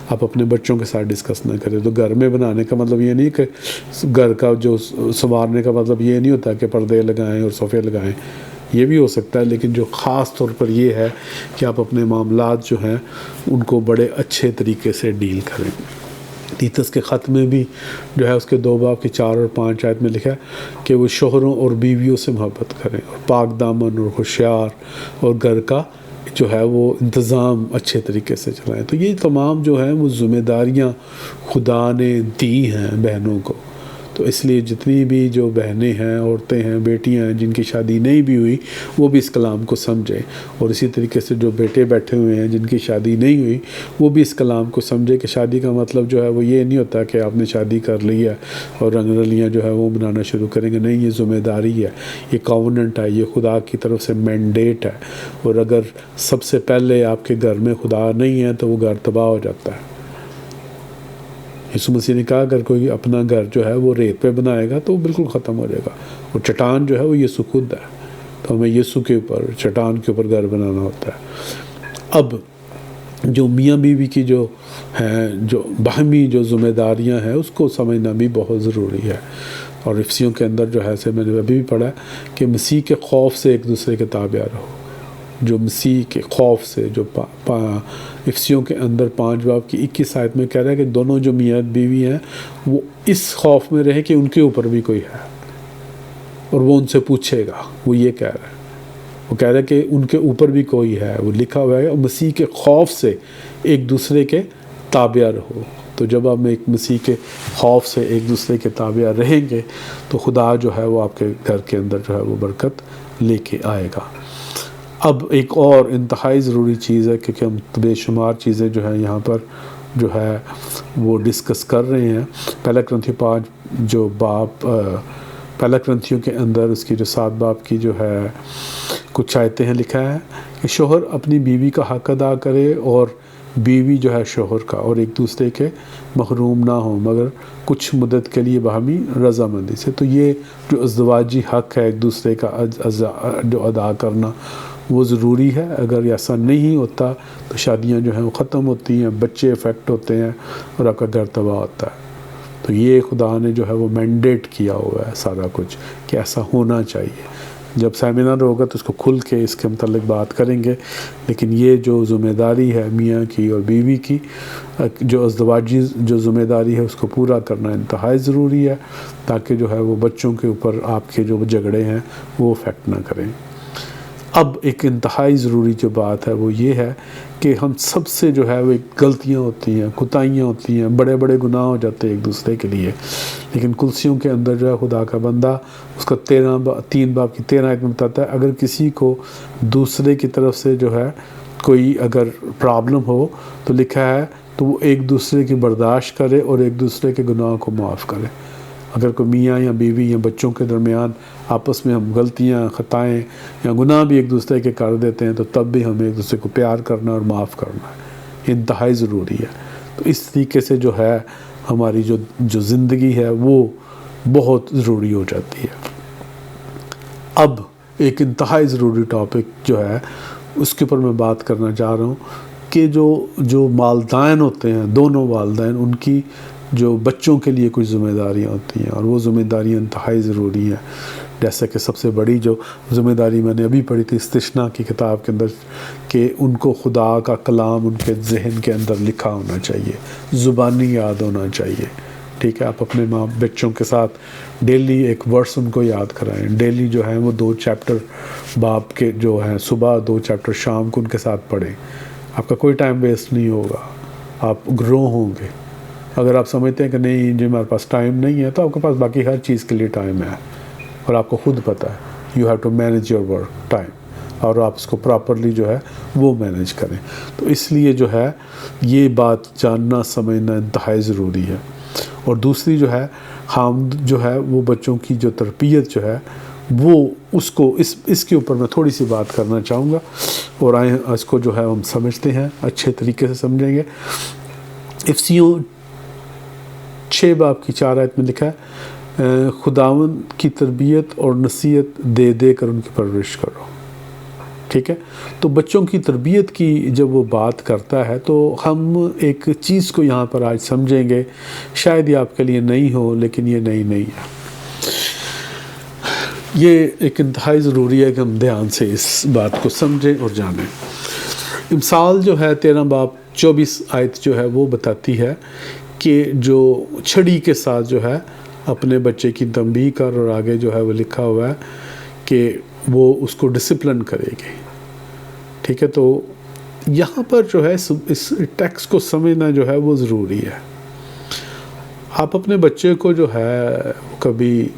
آپ اپنے بچوں کے ساتھ ڈسکس نہ کریں. تو گھر میں بنانے کا مطلب یہ نہیں کہ گھر کا جو سنوارنے کا مطلب یہ نہیں ہوتا کہ پردے لگائیں اور صوفے لگائیں، یہ بھی ہو سکتا ہے. لیکن جو خاص طور پر یہ ہے کہ آپ اپنے معاملات جو ہیں ان کو بڑے اچھے طریقے سے ڈیل کریں. تیتس کے خط میں بھی جو ہے اس کے 2 باب کی 4 اور 5 آیت میں لکھا ہے کہ وہ شوہروں اور بیویوں سے محبت کریں اور پاک دامن اور ہوشیار اور گھر کا جو ہے وہ انتظام اچھے طریقے سے چلائیں. تو یہ تمام جو ہیں وہ ذمہ داریاں خدا نے دی ہیں بہنوں کو. تو اس لیے جتنی بھی جو بہنیں ہیں، عورتیں ہیں، بیٹیاں ہیں جن کی شادی نہیں بھی ہوئی، وہ بھی اس کلام کو سمجھیں. اور اسی طریقے سے جو بیٹے بیٹھے ہوئے ہیں جن کی شادی نہیں ہوئی، وہ بھی اس کلام کو سمجھے کہ شادی کا مطلب جو ہے وہ یہ نہیں ہوتا کہ آپ نے شادی کر لی ہے اور رنگ رلیاں جو ہے وہ بنانا شروع کریں گے. نہیں، یہ ذمہ داری ہے، یہ کاوننٹ ہے، یہ خدا کی طرف سے مینڈیٹ ہے. اور اگر سب سے پہلے آپ کے گھر میں خدا نہیں ہے تو وہ گھر تباہ ہو جاتا ہے. یسوع مسیح نے کہا اگر کوئی اپنا گھر جو ہے وہ ریت پہ بنائے گا تو وہ بالکل ختم ہو جائے گا. اور چٹان جو ہے وہ یسوع خود ہے. تو ہمیں یسوع کے اوپر، چٹان کے اوپر گھر بنانا ہوتا ہے. اب جو میاں بیوی کی جو ہیں جو باہمی جو ذمہ داریاں ہیں اس کو سمجھنا بھی بہت ضروری ہے. اور افسیوں کے اندر جو ہے سے میں نے ابھی بھی پڑھا کہ مسیح کے خوف سے ایک دوسرے کے تابع رہو. جو مسیح کے خوف سے، جو افسیوں کے اندر 5 باب کی 21 آیت میں کہہ رہا ہے کہ دونوں جو میاں بیوی ہیں وہ اس خوف میں رہے کہ ان کے اوپر بھی کوئی ہے اور وہ ان سے پوچھے گا. وہ یہ کہہ رہا ہے، وہ کہہ رہا ہے کہ ان کے اوپر بھی کوئی ہے. وہ لکھا ہوا ہے اور مسیح کے خوف سے ایک دوسرے کے تابع رہو. تو جب ہم ایک مسیح کے خوف سے ایک دوسرے کے تابع رہیں گے تو خدا جو ہے وہ آپ کے گھر کے اندر جو ہے وہ برکت لے کے آئے گا. اب ایک اور انتہائی ضروری چیز ہے کیونکہ ہم بے شمار چیزیں جو ہیں یہاں پر جو ہے وہ ڈسکس کر رہے ہیں. پہلا کرنتھیوں 5 جو باب پہلا کرنتھیوں کے اندر اس کی جو 7 باب کی جو ہے کچھ آیتیں ہیں لکھا ہے کہ شوہر اپنی بیوی کا حق ادا کرے اور بیوی جو ہے شوہر کا، اور ایک دوسرے کے محروم نہ ہوں مگر کچھ مدت کے لیے باہمی رضامندی سے۔ تو یہ جو ازدواجی حق ہے ایک دوسرے کا جو ادا کرنا وہ ضروری ہے۔ اگر ایسا نہیں ہوتا تو شادیاں جو ہیں وہ ختم ہوتی ہیں، بچے افیکٹ ہوتے ہیں اور آپ کا گھر تباہ ہوتا ہے۔ تو یہ خدا نے جو ہے وہ مینڈیٹ کیا ہوا ہے سارا کچھ کہ ایسا ہونا چاہیے۔ جب سیمینار ہوگا تو اس کو کھل کے اس کے متعلق بات کریں گے، لیکن یہ جو ذمہ داری ہے میاں کی اور بیوی کی، جو ازدواجی جو ذمہ داری ہے اس کو پورا کرنا انتہائی ضروری ہے، تاکہ جو ہے وہ بچوں کے اوپر آپ کے جو جھگڑے ہیں وہ افیکٹ نہ کریں۔ اب ایک انتہائی ضروری جو بات ہے وہ یہ ہے کہ ہم سب سے جو ہے وہ ایک غلطیاں ہوتی ہیں، کوتاہیاں ہوتی ہیں، بڑے بڑے گناہ ہو جاتے ہیں ایک دوسرے کے لیے، لیکن کلسیوں کے اندر جو ہے خدا کا بندہ اس کا 3 باب کی 13 آیت میں بتاتا ہے اگر کسی کو دوسرے کی طرف سے جو ہے کوئی اگر پرابلم ہو تو لکھا ہے تو وہ ایک دوسرے کی برداشت کرے اور ایک دوسرے کے گناہ کو معاف کرے۔ اگر کوئی میاں یا بیوی یا بچوں کے درمیان آپس میں ہم غلطیاں، خطائیں یا گناہ بھی ایک دوسرے کے کر دیتے ہیں تو تب بھی ہمیں ایک دوسرے کو پیار کرنا اور معاف کرنا ہے، انتہائی ضروری ہے۔ تو اس طریقے سے جو ہے ہماری جو زندگی ہے وہ بہت ضروری ہو جاتی ہے۔ اب ایک انتہائی ضروری ٹاپک جو ہے اس کے اوپر میں بات کرنا چاہ رہا ہوں کہ جو والدین ہوتے ہیں، دونوں والدین، ان کی جو بچوں کے لیے کچھ ذمہ داریاں ہوتی ہیں اور وہ ذمہ داریاں انتہائی ضروری ہیں۔ جیسے کہ سب سے بڑی جو ذمہ داری میں نے ابھی پڑھی تھی استثناء کی کتاب کے اندر کہ ان کو خدا کا کلام ان کے ذہن کے اندر لکھا ہونا چاہیے، زبانی یاد ہونا چاہیے۔ ٹھیک ہے، آپ اپنے بچوں کے ساتھ ڈیلی ایک ورس ان کو یاد کرائیں، ڈیلی جو ہے وہ 2 چیپٹر باپ کے جو ہیں صبح، 2 چیپٹر شام کو ان کے ساتھ پڑھیں۔ آپ کا کوئی ٹائم ویسٹ نہیں ہوگا، آپ گرو ہوں گے۔ اگر آپ سمجھتے ہیں کہ نہیں جی ہمارے پاس ٹائم نہیں ہے تو آپ کے پاس باقی ہر چیز کے لیے ٹائم ہے، اور آپ کو خود پتہ ہے you have to manage your work time, اور آپ اس کو پراپرلی جو ہے وہ مینیج کریں۔ تو اس لیے جو ہے یہ بات جاننا سمجھنا انتہائی ضروری ہے۔ اور دوسری جو ہے خامد جو ہے وہ بچوں کی جو تربیت جو ہے وہ اس کے اوپر میں تھوڑی سی بات کرنا چاہوں گا، اور آئیں اس کو جو ہے ہم سمجھتے ہیں، اچھے طریقے سے سمجھیں گے۔ افسیوں 6 باب کی 4 آیت میں لکھا ہے خداوند کی تربیت اور نصیحت دے دے کر ان کی پرورش کرو۔ ٹھیک ہے، تو بچوں کی تربیت کی جب وہ بات کرتا ہے تو ہم ایک چیز کو یہاں پر آج سمجھیں گے، شاید یہ آپ کے لیے نئی ہو لیکن یہ نئی نہیں ہے۔ یہ ایک انتہائی ضروری ہے کہ ہم دھیان سے اس بات کو سمجھیں اور جانیں۔ مثال جو ہے 13 باب 24 آیت جو ہے وہ بتاتی ہے کہ جو چھڑی کے ساتھ جو ہے اپنے بچے کی تنبیہ کر، اور آگے جو ہے وہ لکھا ہوا ہے کہ وہ اس کو ڈسپلن کرے گی۔ ٹھیک ہے، تو یہاں پر جو ہے اس ٹیکسٹ کو سمجھنا جو ہے وہ ضروری ہے۔ آپ اپنے بچے کو جو ہے کبھی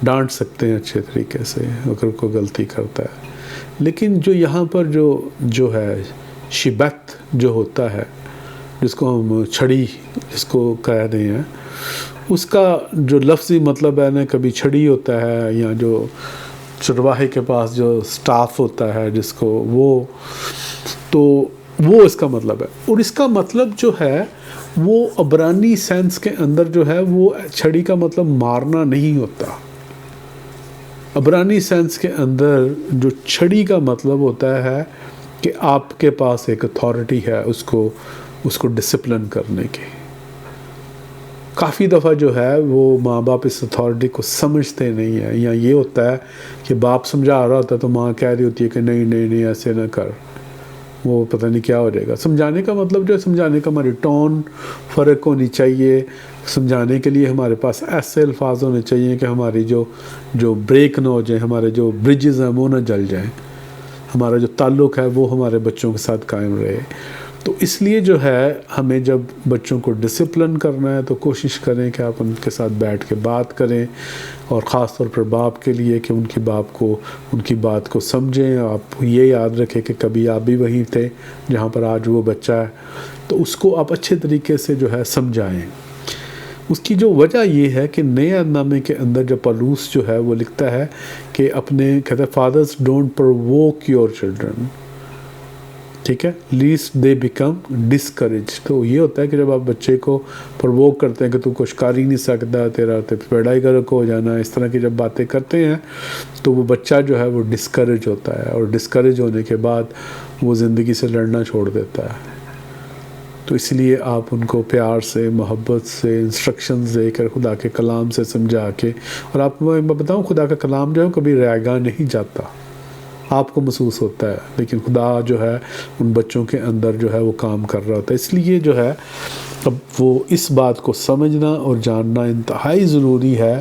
ڈانٹ سکتے ہیں اچھے طریقے سے اگر کوئی غلطی کرتا ہے، لیکن جو یہاں پر جو ہے شبت جو ہوتا ہے، جس کو ہم چھڑی جس کو کہہ رہے ہیں، اس کا جو لفظی مطلب ہے نا، کبھی چھڑی ہوتا ہے، یا جو چرواہے کے پاس جو سٹاف ہوتا ہے جس کو وہ اس کا مطلب ہے۔ اور اس کا مطلب جو ہے وہ عبرانی سینس کے اندر جو ہے وہ چھڑی کا مطلب مارنا نہیں ہوتا۔ عبرانی سینس کے اندر جو چھڑی کا مطلب ہوتا ہے کہ آپ کے پاس ایک اتھارٹی ہے اس کو ڈسپلن کرنے کی۔ کافی دفعہ جو ہے وہ ماں باپ اس اتھارٹی کو سمجھتے نہیں ہیں، یا یہ ہوتا ہے کہ باپ سمجھا رہا ہوتا ہے تو ماں کہہ رہی ہوتی ہے کہ نہیں ایسے نہ کر، وہ پتہ نہیں کیا ہو جائے گا۔ سمجھانے کا مطلب جو ہے سمجھانے کا ہماری ٹون فرق ہونی چاہیے، سمجھانے کے لیے ہمارے پاس ایسے الفاظ ہونے چاہیے کہ ہماری جو بریک نہ ہو جائیں، ہمارے جو برجز ہیں وہ نہ جل جائیں، ہمارا جو تعلق ہے وہ ہمارے بچوں کے ساتھ قائم رہے۔ تو اس لیے جو ہے ہمیں جب بچوں کو ڈسپلن کرنا ہے تو کوشش کریں کہ آپ ان کے ساتھ بیٹھ کے بات کریں، اور خاص طور پر باپ کے لیے کہ ان کی بات کو سمجھیں۔ آپ یہ یاد رکھیں کہ کبھی آپ بھی وہیں تھے جہاں پر آج وہ بچہ ہے، تو اس کو آپ اچھے طریقے سے جو ہے سمجھائیں۔ اس کی جو وجہ یہ ہے کہ نئے عہد نامے کے اندر جب پالوس جو ہے وہ لکھتا ہے کہ اپنے کہتا ہے fathers don't provoke your children, ٹھیک ہے، لیسٹ دے بیکم ڈسکریج. تو یہ ہوتا ہے کہ جب آپ بچے کو پرووک کرتے ہیں کہ تو کچھ کر ہی نہیں سکتا، تیرا پیڑائی کا رکھ ہو جانا، اس طرح کی جب باتیں کرتے ہیں تو وہ بچہ جو ہے وہ ڈسکریج ہوتا ہے، اور ڈسکریج ہونے کے بعد وہ زندگی سے لڑنا چھوڑ دیتا ہے. تو اس لیے آپ ان کو پیار سے، محبت سے، انسٹرکشنز دے کر، خدا کے کلام سے سمجھا کے، اور آپ میں بتاؤں خدا کا کلام جو ہے کبھی رائے گاہ نہیں جاتا، آپ کو محسوس ہوتا ہے، لیکن خدا جو ہے ان بچوں کے اندر جو ہے وہ کام کر رہا ہوتا ہے. اس لیے جو ہے اب وہ اس بات کو سمجھنا اور جاننا انتہائی ضروری ہے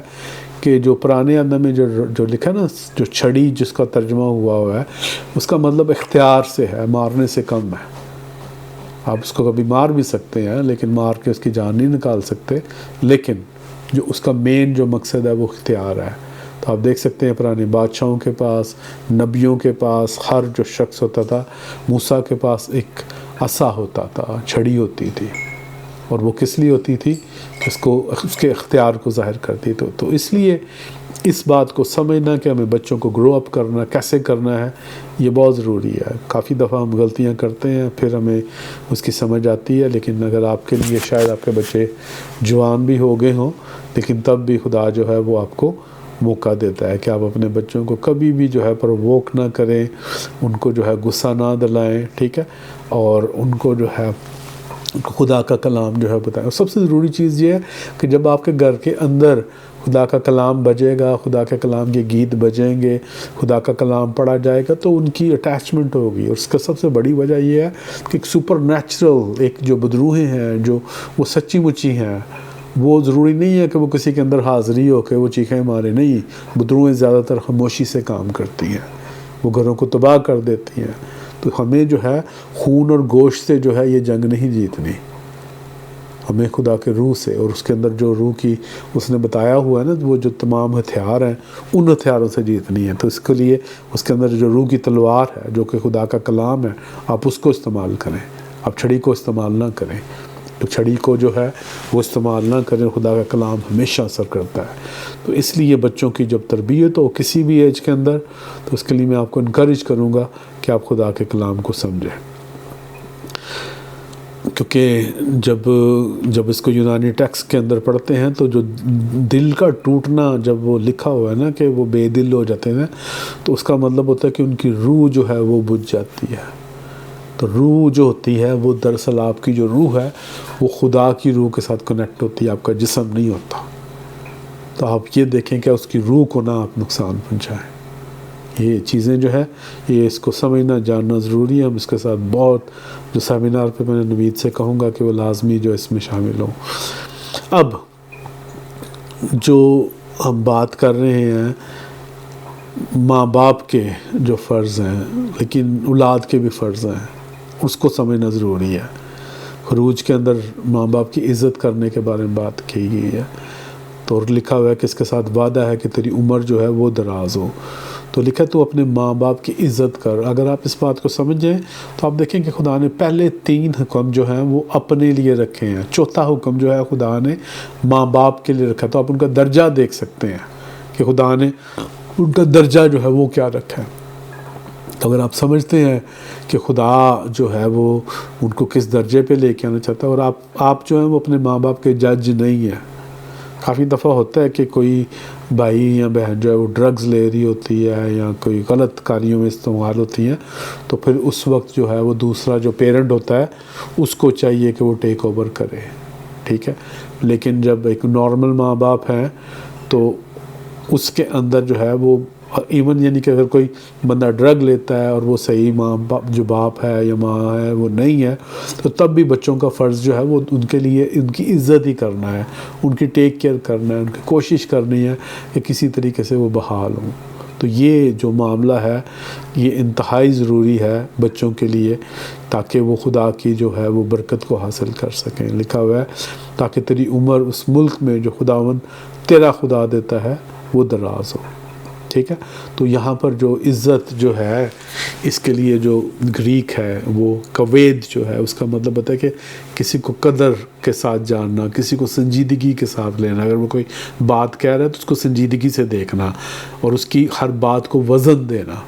کہ جو پرانے عہد میں جو لکھا نا، جو چھڑی جس کا ترجمہ ہوا ہے، اس کا مطلب اختیار سے ہے، مارنے سے کم ہے. آپ اس کو کبھی مار بھی سکتے ہیں لیکن مار کے اس کی جان نہیں نکال سکتے، لیکن جو اس کا مین جو مقصد ہے وہ اختیار ہے. تو آپ دیکھ سکتے ہیں پرانے بادشاہوں کے پاس، نبیوں کے پاس، ہر جو شخص ہوتا تھا، موسیٰ کے پاس ایک عصا ہوتا تھا، چھڑی ہوتی تھی، اور وہ کس لیے ہوتی تھی؟ اس کے اختیار کو ظاہر کرتی. تو اس لیے اس بات کو سمجھنا کہ ہمیں بچوں کو گرو اپ کرنا، کیسے کرنا ہے، یہ بہت ضروری ہے. کافی دفعہ ہم غلطیاں کرتے ہیں، پھر ہمیں اس کی سمجھ آتی ہے، لیکن اگر آپ کے لیے شاید آپ کے بچے جوان بھی ہو گئے ہوں، لیکن تب بھی خدا جو ہے وہ آپ کو موقع دیتا ہے کہ آپ اپنے بچوں کو کبھی بھی جو ہے پرووک نہ کریں، ان کو جو ہے غصہ نہ دلائیں، ٹھیک ہے، اور ان کو جو ہے خدا کا کلام جو ہے بتائیں. اور سب سے ضروری چیز یہ ہے کہ جب آپ کے گھر کے اندر خدا کا کلام بجے گا، خدا کے کلام کے گیت بجیں گے، خدا کا کلام پڑھا جائے گا، تو ان کی اٹیچمنٹ ہوگی. اور اس کا سب سے بڑی وجہ یہ ہے کہ ایک سپر نیچرل، ایک جو بدروہیں ہیں، جو وہ سچی مچی ہیں، وہ ضروری نہیں ہے کہ وہ کسی کے اندر حاضری ہو کے وہ چیخیں مارے، نہیں. بدروہیں زیادہ تر خاموشی سے کام کرتی ہیں، وہ گھروں کو تباہ کر دیتی ہیں. تو ہمیں جو ہے خون اور گوشت سے جو ہے یہ جنگ نہیں جیتنی، ہمیں خدا کے روح سے، اور اس کے اندر جو روح کی اس نے بتایا ہوا ہے نا، وہ جو تمام ہتھیار ہیں ان ہتھیاروں سے جیتنی ہے. تو اس کے لیے اس کے اندر جو روح کی تلوار ہے، جو کہ خدا کا کلام ہے، آپ اس کو استعمال کریں، آپ چھڑی کو استعمال نہ کریں. تو چھڑی کو جو ہے وہ استعمال نہ کریں، خدا کا کلام ہمیشہ اثر کرتا ہے. تو اس لیے بچوں کی جب تربیت ہو کسی بھی ایج کے اندر، تو اس کے لیے میں آپ کو انکریج کروں گا کہ آپ خدا کے کلام کو سمجھیں. کیونکہ جب اس کو یونانی ٹیکسٹ کے اندر پڑھتے ہیں تو جو دل کا ٹوٹنا جب وہ لکھا ہوا ہے نا کہ وہ بے دل ہو جاتے ہیں، تو اس کا مطلب ہوتا ہے کہ ان کی روح جو ہے وہ بجھ جاتی ہے. تو روح جو ہوتی ہے وہ دراصل آپ کی جو روح ہے وہ خدا کی روح کے ساتھ کنیکٹ ہوتی ہے، آپ کا جسم نہیں ہوتا. تو آپ یہ دیکھیں کہ اس کی روح کو نہ آپ نقصان پہنچائیں. یہ چیزیں جو ہے یہ اس کو سمجھنا جاننا ضروری ہے. ہم اس کے ساتھ بہت جو سیمینار پہ میں نے نوید سے کہوں گا کہ وہ لازمی جو اس میں شامل ہوں. اب جو ہم بات کر رہے ہیں ماں باپ کے جو فرض ہیں، لیکن اولاد کے بھی فرض ہیں، اس کو سمجھنا ضروری ہے. خروج کے اندر ماں باپ کی عزت کرنے کے بارے میں بات کی گئی ہے. تو لکھا ہوا ہے کہ اس کے ساتھ وعدہ ہے کہ تیری عمر جو ہے وہ دراز ہو. تو لکھا تو اپنے ماں باپ کی عزت کر. اگر آپ اس بات کو سمجھیں تو آپ دیکھیں کہ خدا نے پہلے 3 حکم جو ہیں وہ اپنے لیے رکھے ہیں، چوتھا حکم جو ہے خدا نے ماں باپ کے لیے رکھا. تو آپ ان کا درجہ دیکھ سکتے ہیں کہ خدا نے ان کا درجہ جو ہے وہ کیا رکھا ہے. تو اگر آپ سمجھتے ہیں کہ خدا جو ہے وہ ان کو کس درجے پہ لے کے آنا چاہتا ہے، اور آپ جو ہیں وہ اپنے ماں باپ کے جج نہیں ہیں. کافی دفعہ ہوتا ہے کہ کوئی بھائی یا بہن جو ہے وہ ڈرگز لے رہی ہوتی ہے یا کوئی غلط کاریوں میں استعمال ہوتی ہیں، تو پھر اس وقت جو ہے وہ دوسرا جو پیرنٹ ہوتا ہے اس کو چاہیے کہ وہ ٹیک اوور کرے، ٹھیک ہے. لیکن جب ایک نارمل ماں باپ ہیں تو اس کے اندر جو ہے وہ ایون یعنی کہ اگر کوئی بندہ ڈرگ لیتا ہے اور وہ صحیح ماں باپ جو باپ ہے یا ماں ہے وہ نہیں ہے، تو تب بھی بچوں کا فرض جو ہے وہ ان کے لیے ان کی عزت ہی کرنا ہے، ان کی ٹیک کیئر کرنا ہے، ان کی کوشش کرنی ہے کہ کسی طریقے سے وہ بحال ہوں. تو یہ جو معاملہ ہے یہ انتہائی ضروری ہے بچوں کے لیے، تاکہ وہ خدا کی جو ہے وہ برکت کو حاصل کر سکیں. لکھا ہوا ہے تاکہ تیری عمر اس ملک میں جو خداوند تیرا خدا دیتا ہے وہ دراز ہو، ٹھیک ہے. تو یہاں پر جو عزت جو ہے اس کے لیے جو گریک ہے وہ کوید جو ہے، اس کا مطلب ہوتا ہے کہ کسی کو قدر کے ساتھ جاننا، کسی کو سنجیدگی کے ساتھ لینا. اگر وہ کوئی بات کہہ رہا ہے تو اس کو سنجیدگی سے دیکھنا اور اس کی ہر بات کو وزن دینا،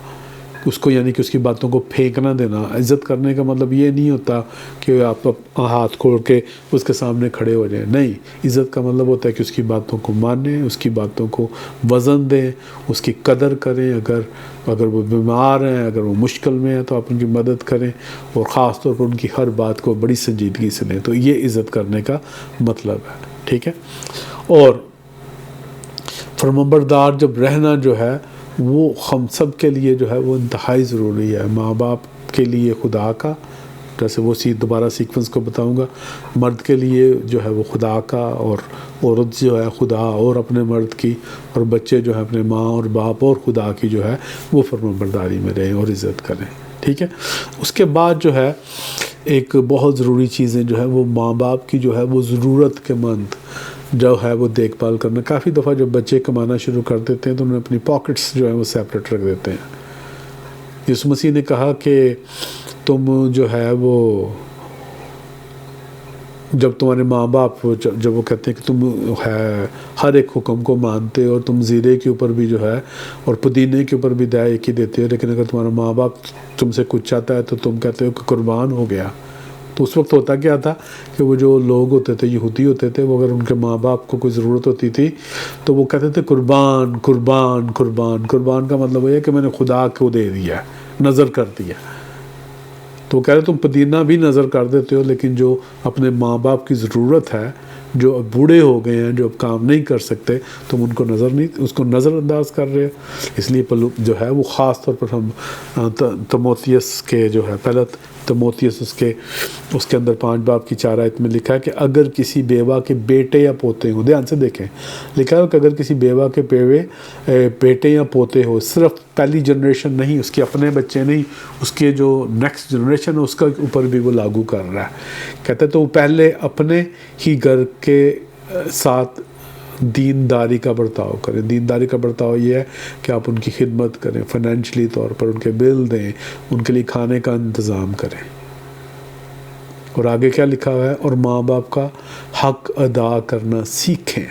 اس کو یعنی کہ اس کی باتوں کو پھینکنا دینا. عزت کرنے کا مطلب یہ نہیں ہوتا کہ آپ ہاتھ کھول کے اس کے سامنے کھڑے ہو جائیں. نہیں، عزت کا مطلب ہوتا ہے کہ اس کی باتوں کو مانیں، اس کی باتوں کو وزن دیں، اس کی قدر کریں. اگر وہ بیمار ہیں، اگر وہ مشکل میں ہیں تو آپ ان کی مدد کریں، اور خاص طور پر ان کی ہر بات کو بڑی سنجیدگی سے لیں. تو یہ عزت کرنے کا مطلب ہے. ٹھیک ہے. اور فرمانبردار جب رہنا جو ہے وہ ہم سب کے لیے جو ہے وہ انتہائی ضروری ہے. ماں باپ کے لیے خدا کا، جیسے وہ دوبارہ سیکوینس کو بتاؤں گا، مرد کے لیے جو ہے وہ خدا کا، اور عورت جو ہے خدا اور اپنے مرد کی، اور بچے جو ہے اپنے ماں اور باپ اور خدا کی جو ہے وہ فرمانبرداری میں رہیں اور عزت کریں. ٹھیک ہے. اس کے بعد جو ہے ایک بہت ضروری چیزیں جو ہے وہ ماں باپ کی جو ہے وہ ضرورت کے مند جو ہے وہ دیکھ بھال کرنا. کافی دفعہ جب بچے کمانا شروع کر دیتے ہیں تو انہیں اپنی پاکٹس جو ہیں وہ سیپریٹ رکھ دیتے ہیں. یسوع مسیح نے کہا کہ تم جو ہے وہ جب تمہارے ماں باپ جب وہ کہتے ہیں کہ تم ہے ہر ایک حکم کو مانتے ہو، تم زیرے کے اوپر بھی جو ہے اور پودینے کے اوپر بھی دیا ایک ہی دیتے ہو، لیکن اگر تمہارا ماں باپ تم سے کچھ چاہتا ہے تو تم کہتے ہو کہ قربان ہو گیا. تو اس وقت ہوتا کیا تھا کہ وہ جو لوگ ہوتے تھے، یہودی ہوتے تھے، وہ اگر ان کے ماں باپ کو کوئی ضرورت ہوتی تھی تو وہ کہتے تھے قربان قربان قربان. قربان کا مطلب یہ ہے کہ میں نے خدا کو دے دیا، نظر کر دیا. تو وہ کہہ رہے تم پدینہ بھی نظر کر دیتے ہو، لیکن جو اپنے ماں باپ کی ضرورت ہے، جو اب بوڑھے ہو گئے ہیں، جو اب کام نہیں کر سکتے، تم ان کو اس کو نظر انداز کر رہے ہو. اس لیے جو ہے وہ خاص طور پر ہم تموتھیوس کے جو ہے پہلا تموتھیوس اس کے اندر 5 باب کی 4 آیت میں لکھا ہے کہ اگر کسی بیوہ کے بیٹے یا پوتے ہوں، دھیان سے دیکھیں، لکھا ہے کہ اگر کسی بیوہ کے بیٹے یا پوتے ہو، صرف پہلی جنریشن نہیں، اس کے اپنے بچے نہیں، اس کے جو نیکسٹ جنریشن ہے اس کا اوپر بھی وہ لاگو کر رہا ہے. کہتے ہیں تو وہ پہلے اپنے ہی گھر کے ساتھ دینداری کا برتاؤ کریں. دینداری کا برتاؤ یہ ہے کہ آپ ان کی خدمت کریں، فائنینشلی طور پر ان کے بل دیں، ان کے لیے کھانے کا انتظام کریں. اور آگے کیا لکھا ہوا ہے؟ اور ماں باپ کا حق ادا کرنا سیکھیں.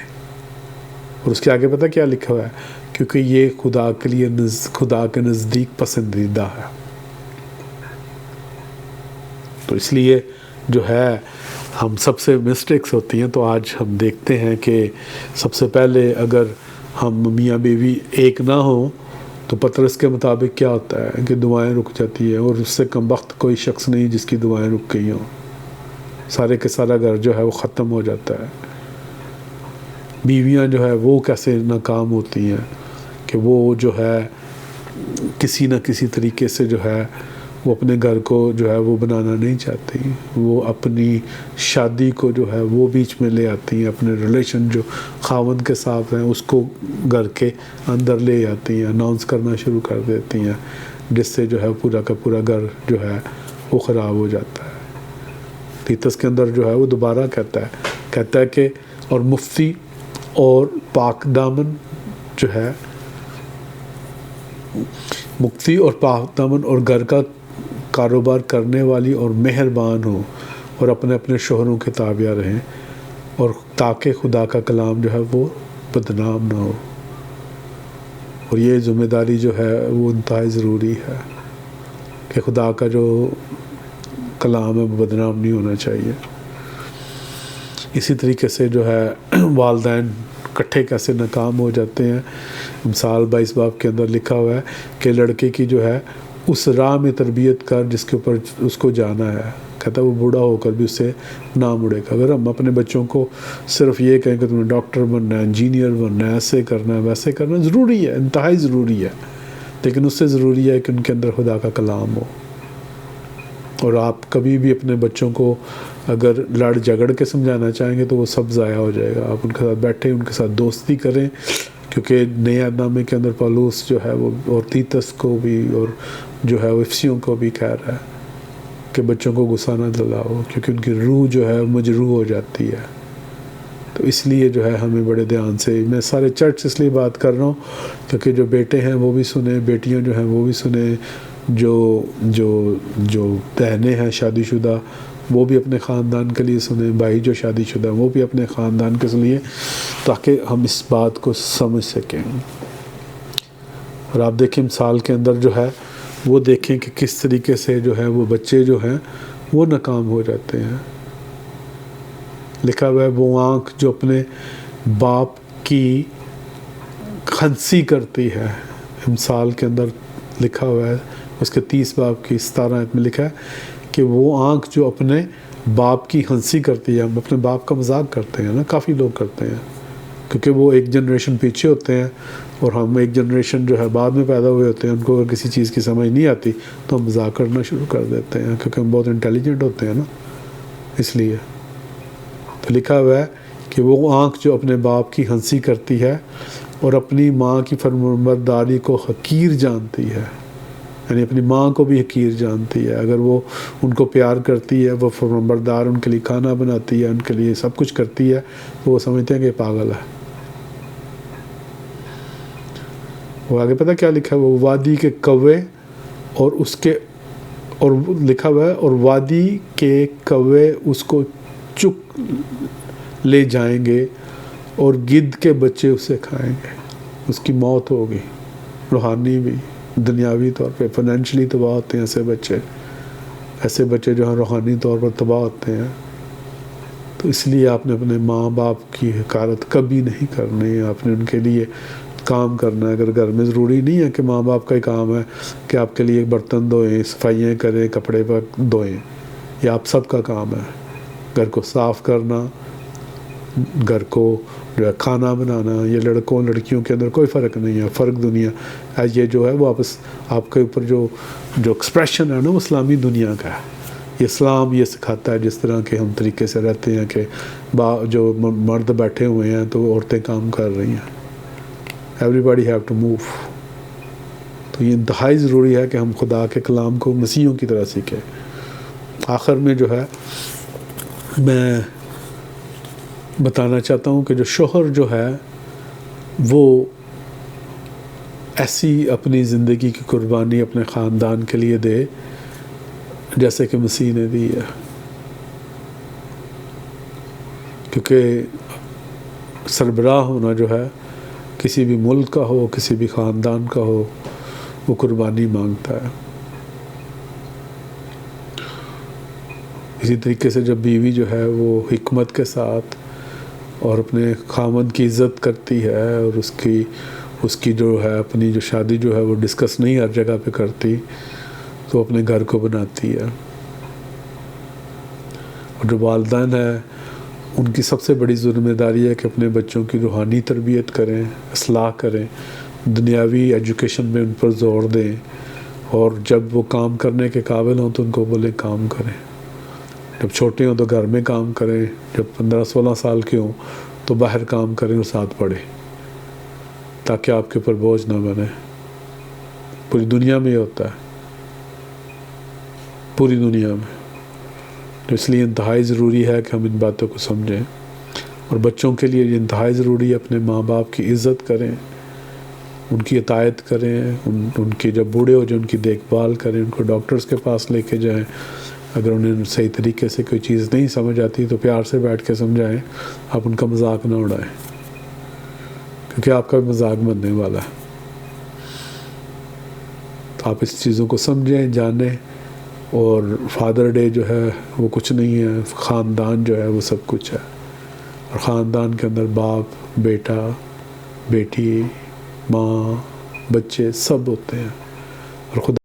اور اس کے آگے پتہ کیا لکھا ہوا ہے؟ کیونکہ یہ خدا کے لیے خدا کے نزدیک پسندیدہ ہے. تو اس لیے جو ہے ہم سب سے مسٹیکس ہوتی ہیں. تو آج ہم دیکھتے ہیں کہ سب سے پہلے اگر ہم میاں بیوی ایک نہ ہوں تو پطرس کے مطابق کیا ہوتا ہے کہ دعائیں رک جاتی ہیں، اور اس سے کم وقت کوئی شخص نہیں جس کی دعائیں رک گئی ہوں. سارے کے سارا گھر جو ہے وہ ختم ہو جاتا ہے. بیویاں جو ہے وہ کیسے ناکام ہوتی ہیں کہ وہ جو ہے کسی نہ کسی طریقے سے جو ہے وہ اپنے گھر کو جو ہے وہ بنانا نہیں چاہتی، وہ اپنی شادی کو جو ہے وہ بیچ میں لے آتی ہیں، اپنے ریلیشن جو خاوند کے ساتھ ہیں اس کو گھر کے اندر لے آتی ہیں، اناؤنس کرنا شروع کر دیتی ہیں، جس سے جو ہے پورا کا پورا گھر جو ہے وہ خراب ہو جاتا ہے. تیتس کے اندر جو ہے وہ دوبارہ کہتا ہے کہ اور مفتی اور پاک دامن جو ہے، مفتی اور پاک دامن اور گھر کا کاروبار کرنے والی اور مہربان ہو، اور اپنے اپنے شوہروں کے تابع رہیں، اور تاکہ خدا کا کلام جو ہے وہ بدنام نہ ہو. اور یہ ذمہ داری جو ہے وہ انتہائی ضروری ہے کہ خدا کا جو کلام ہے وہ بدنام نہیں ہونا چاہیے. اسی طریقے سے جو ہے والدین کٹھے کیسے ناکام ہو جاتے ہیں. مثال 22 باب کے اندر لکھا ہوا ہے کہ لڑکے کی جو ہے اس راہ میں تربیت کر جس کے اوپر اس کو جانا ہے. کہتا ہے وہ بوڑھا ہو کر بھی اس سے نہ مڑے گا. اگر ہم اپنے بچوں کو صرف یہ کہیں کہ تمہیں ڈاکٹر بننا ہے، انجینئر بننا ہے، ایسے کرنا ہے ویسے کرنا ہے، ضروری ہے، انتہائی ضروری ہے، لیکن اس سے ضروری ہے کہ ان کے اندر خدا کا کلام ہو. اور آپ کبھی بھی اپنے بچوں کو اگر لڑ جھگڑ کے سمجھانا چاہیں گے تو وہ سب ضائع ہو جائے گا. آپ ان کے ساتھ بیٹھیں، ان کے ساتھ دوستی کریں، کیونکہ نئے عہد نامے کے اندر پولس جو ہے وہ اور تیتس کو بھی اور جو ہے وہ افسیوں کو بھی کہہ رہا ہے کہ بچوں کو غصہ نہ دلاؤ، کیونکہ ان کی روح جو ہے مجروح ہو جاتی ہے. تو اس لیے جو ہے ہمیں بڑے دھیان سے، میں سارے چرچ اس لیے بات کر رہا ہوں کیونکہ جو بیٹے ہیں وہ بھی سنیں، بیٹیاں جو ہیں وہ بھی سنیں، جو بہنیں ہیں شادی شدہ وہ بھی اپنے خاندان کے لیے سنیں، بھائی جو شادی شدہ ہیں وہ بھی اپنے خاندان کے لیے، تاکہ ہم اس بات کو سمجھ سکیں۔ اور آپ دیکھیں مثال کے اندر جو ہے وہ دیکھیں کہ کس طریقے سے جو ہے وہ بچے جو ہیں وہ ناکام ہو جاتے ہیں۔ لکھا ہوا ہے وہ آنکھ جو اپنے باپ کی خنسی کرتی ہے، مثال کے اندر لکھا ہوا ہے اس کے 30 باب کی 17 آیت میں لکھا ہے کہ وہ آنکھ جو اپنے باپ کی ہنسی کرتی ہے، ہم اپنے باپ کا مذاق کرتے ہیں نا، کافی لوگ کرتے ہیں کیونکہ وہ ایک جنریشن پیچھے ہوتے ہیں اور ہم ایک جنریشن جو ہے بعد میں پیدا ہوئے ہوتے ہیں، ان کو اگر کسی چیز کی سمجھ نہیں آتی تو ہم مذاق کرنا شروع کر دیتے ہیں کیونکہ ہم بہت انٹیلیجنٹ ہوتے ہیں نا، اس لیے تو لکھا ہوا ہے کہ وہ آنکھ جو اپنے باپ کی ہنسی کرتی ہے اور اپنی ماں کی فرمانبرداری کو حقیر جانتی ہے، یعنی اپنی ماں کو بھی حقیر جانتی ہے۔ اگر وہ ان کو پیار کرتی ہے، وہ فرمانبردار، ان کے لیے کھانا بناتی ہے، ان کے لیے سب کچھ کرتی ہے، تو وہ سمجھتے ہیں کہ یہ پاگل ہے۔ وہ آگے پتہ کیا لکھا ہے، وہ وادی کے کوے اور اس کے اور لکھا ہوا ہے اور وادی کے کوے اس کو چک لے جائیں گے اور گدھ کے بچے اسے کھائیں گے۔ اس کی موت ہوگی، روحانی بھی، دنیاوی طور پہ فائنینشلی تباہ ہوتے ہیں ایسے بچے جو ہیں روحانی طور پر تباہ ہوتے ہیں۔ تو اس لیے آپ نے اپنے ماں باپ کی حقارت کبھی نہیں کرنی، آپ نے ان کے لیے کام کرنا ہے۔ اگر گھر میں ضروری نہیں ہے کہ ماں باپ کا ہی کام ہے کہ آپ کے لیے برتن دھوئیں، صفائیاں کریں، کپڑے پر دھوئیں، یہ آپ سب کا کام ہے۔ گھر کو صاف کرنا، گھر کو جو ہے کھانا بنانا، یہ لڑکوں لڑکیوں کے اندر کوئی فرق نہیں ہے، فرق دنیا یہ جو ہے وہ آپ کے اوپر جو ایکسپریشن ہے نا وہ اسلامی دنیا کا ہے۔ یہ اسلام یہ سکھاتا ہے جس طرح کے ہم طریقے سے رہتے ہیں کہ جو مرد بیٹھے ہوئے ہیں تو عورتیں کام کر رہی ہیں، everybody have to move. تو یہ انتہائی ضروری ہے کہ ہم خدا کے کلام کو مسیحیوں کی طرح سیکھیں۔ آخر میں جو ہے میں بتانا چاہتا ہوں کہ جو شوہر جو ہے وہ ایسی اپنی زندگی کی قربانی اپنے خاندان کے لیے دے جیسے کہ مسیح نے دی ہے، کیونکہ سربراہ ہونا جو ہے کسی بھی ملک کا ہو، کسی بھی خاندان کا ہو، وہ قربانی مانگتا ہے۔ اسی طریقے سے جب بیوی جو ہے وہ حکمت کے ساتھ اور اپنے خامد کی عزت کرتی ہے اور اس کی جو ہے اپنی جو شادی جو ہے وہ ڈسکس نہیں ہر جگہ پہ کرتی، تو اپنے گھر کو بناتی ہے۔ اور جو والدین ہیں ان کی سب سے بڑی ذمہ داری ہے کہ اپنے بچوں کی روحانی تربیت کریں، اصلاح کریں، دنیاوی ایجوکیشن میں ان پر زور دیں، اور جب وہ کام کرنے کے قابل ہوں تو ان کو بولیں کام کریں۔ جب چھوٹے ہوں تو گھر میں کام کریں، جب 15-16 سال کے ہوں تو باہر کام کریں اور ساتھ پڑھیں، تاکہ آپ کے اوپر بوجھ نہ بنے۔ پوری دنیا میں یہ ہوتا ہے، پوری دنیا میں۔ تو اس لیے انتہائی ضروری ہے کہ ہم ان باتوں کو سمجھیں، اور بچوں کے لیے یہ انتہائی ضروری ہے اپنے ماں باپ کی عزت کریں، ان کی اطاعت کریں، ان کے جب بوڑھے ہو جائیں ان کی دیکھ بھال کریں، ان کو ڈاکٹرز کے پاس لے کے جائیں۔ اگر انہیں صحیح طریقے سے کوئی چیز نہیں سمجھ آتی تو پیار سے بیٹھ کے سمجھائیں، آپ ان کا مذاق نہ اڑائیں، کیونکہ آپ کا بھی مذاق بننے والا ہے۔ تو آپ اس چیزوں کو سمجھیں، جانیں، اور فادر ڈے جو ہے وہ کچھ نہیں ہے، خاندان جو ہے وہ سب کچھ ہے، اور خاندان کے اندر باپ، بیٹا، بیٹی، ماں، بچے سب ہوتے ہیں، اور خدا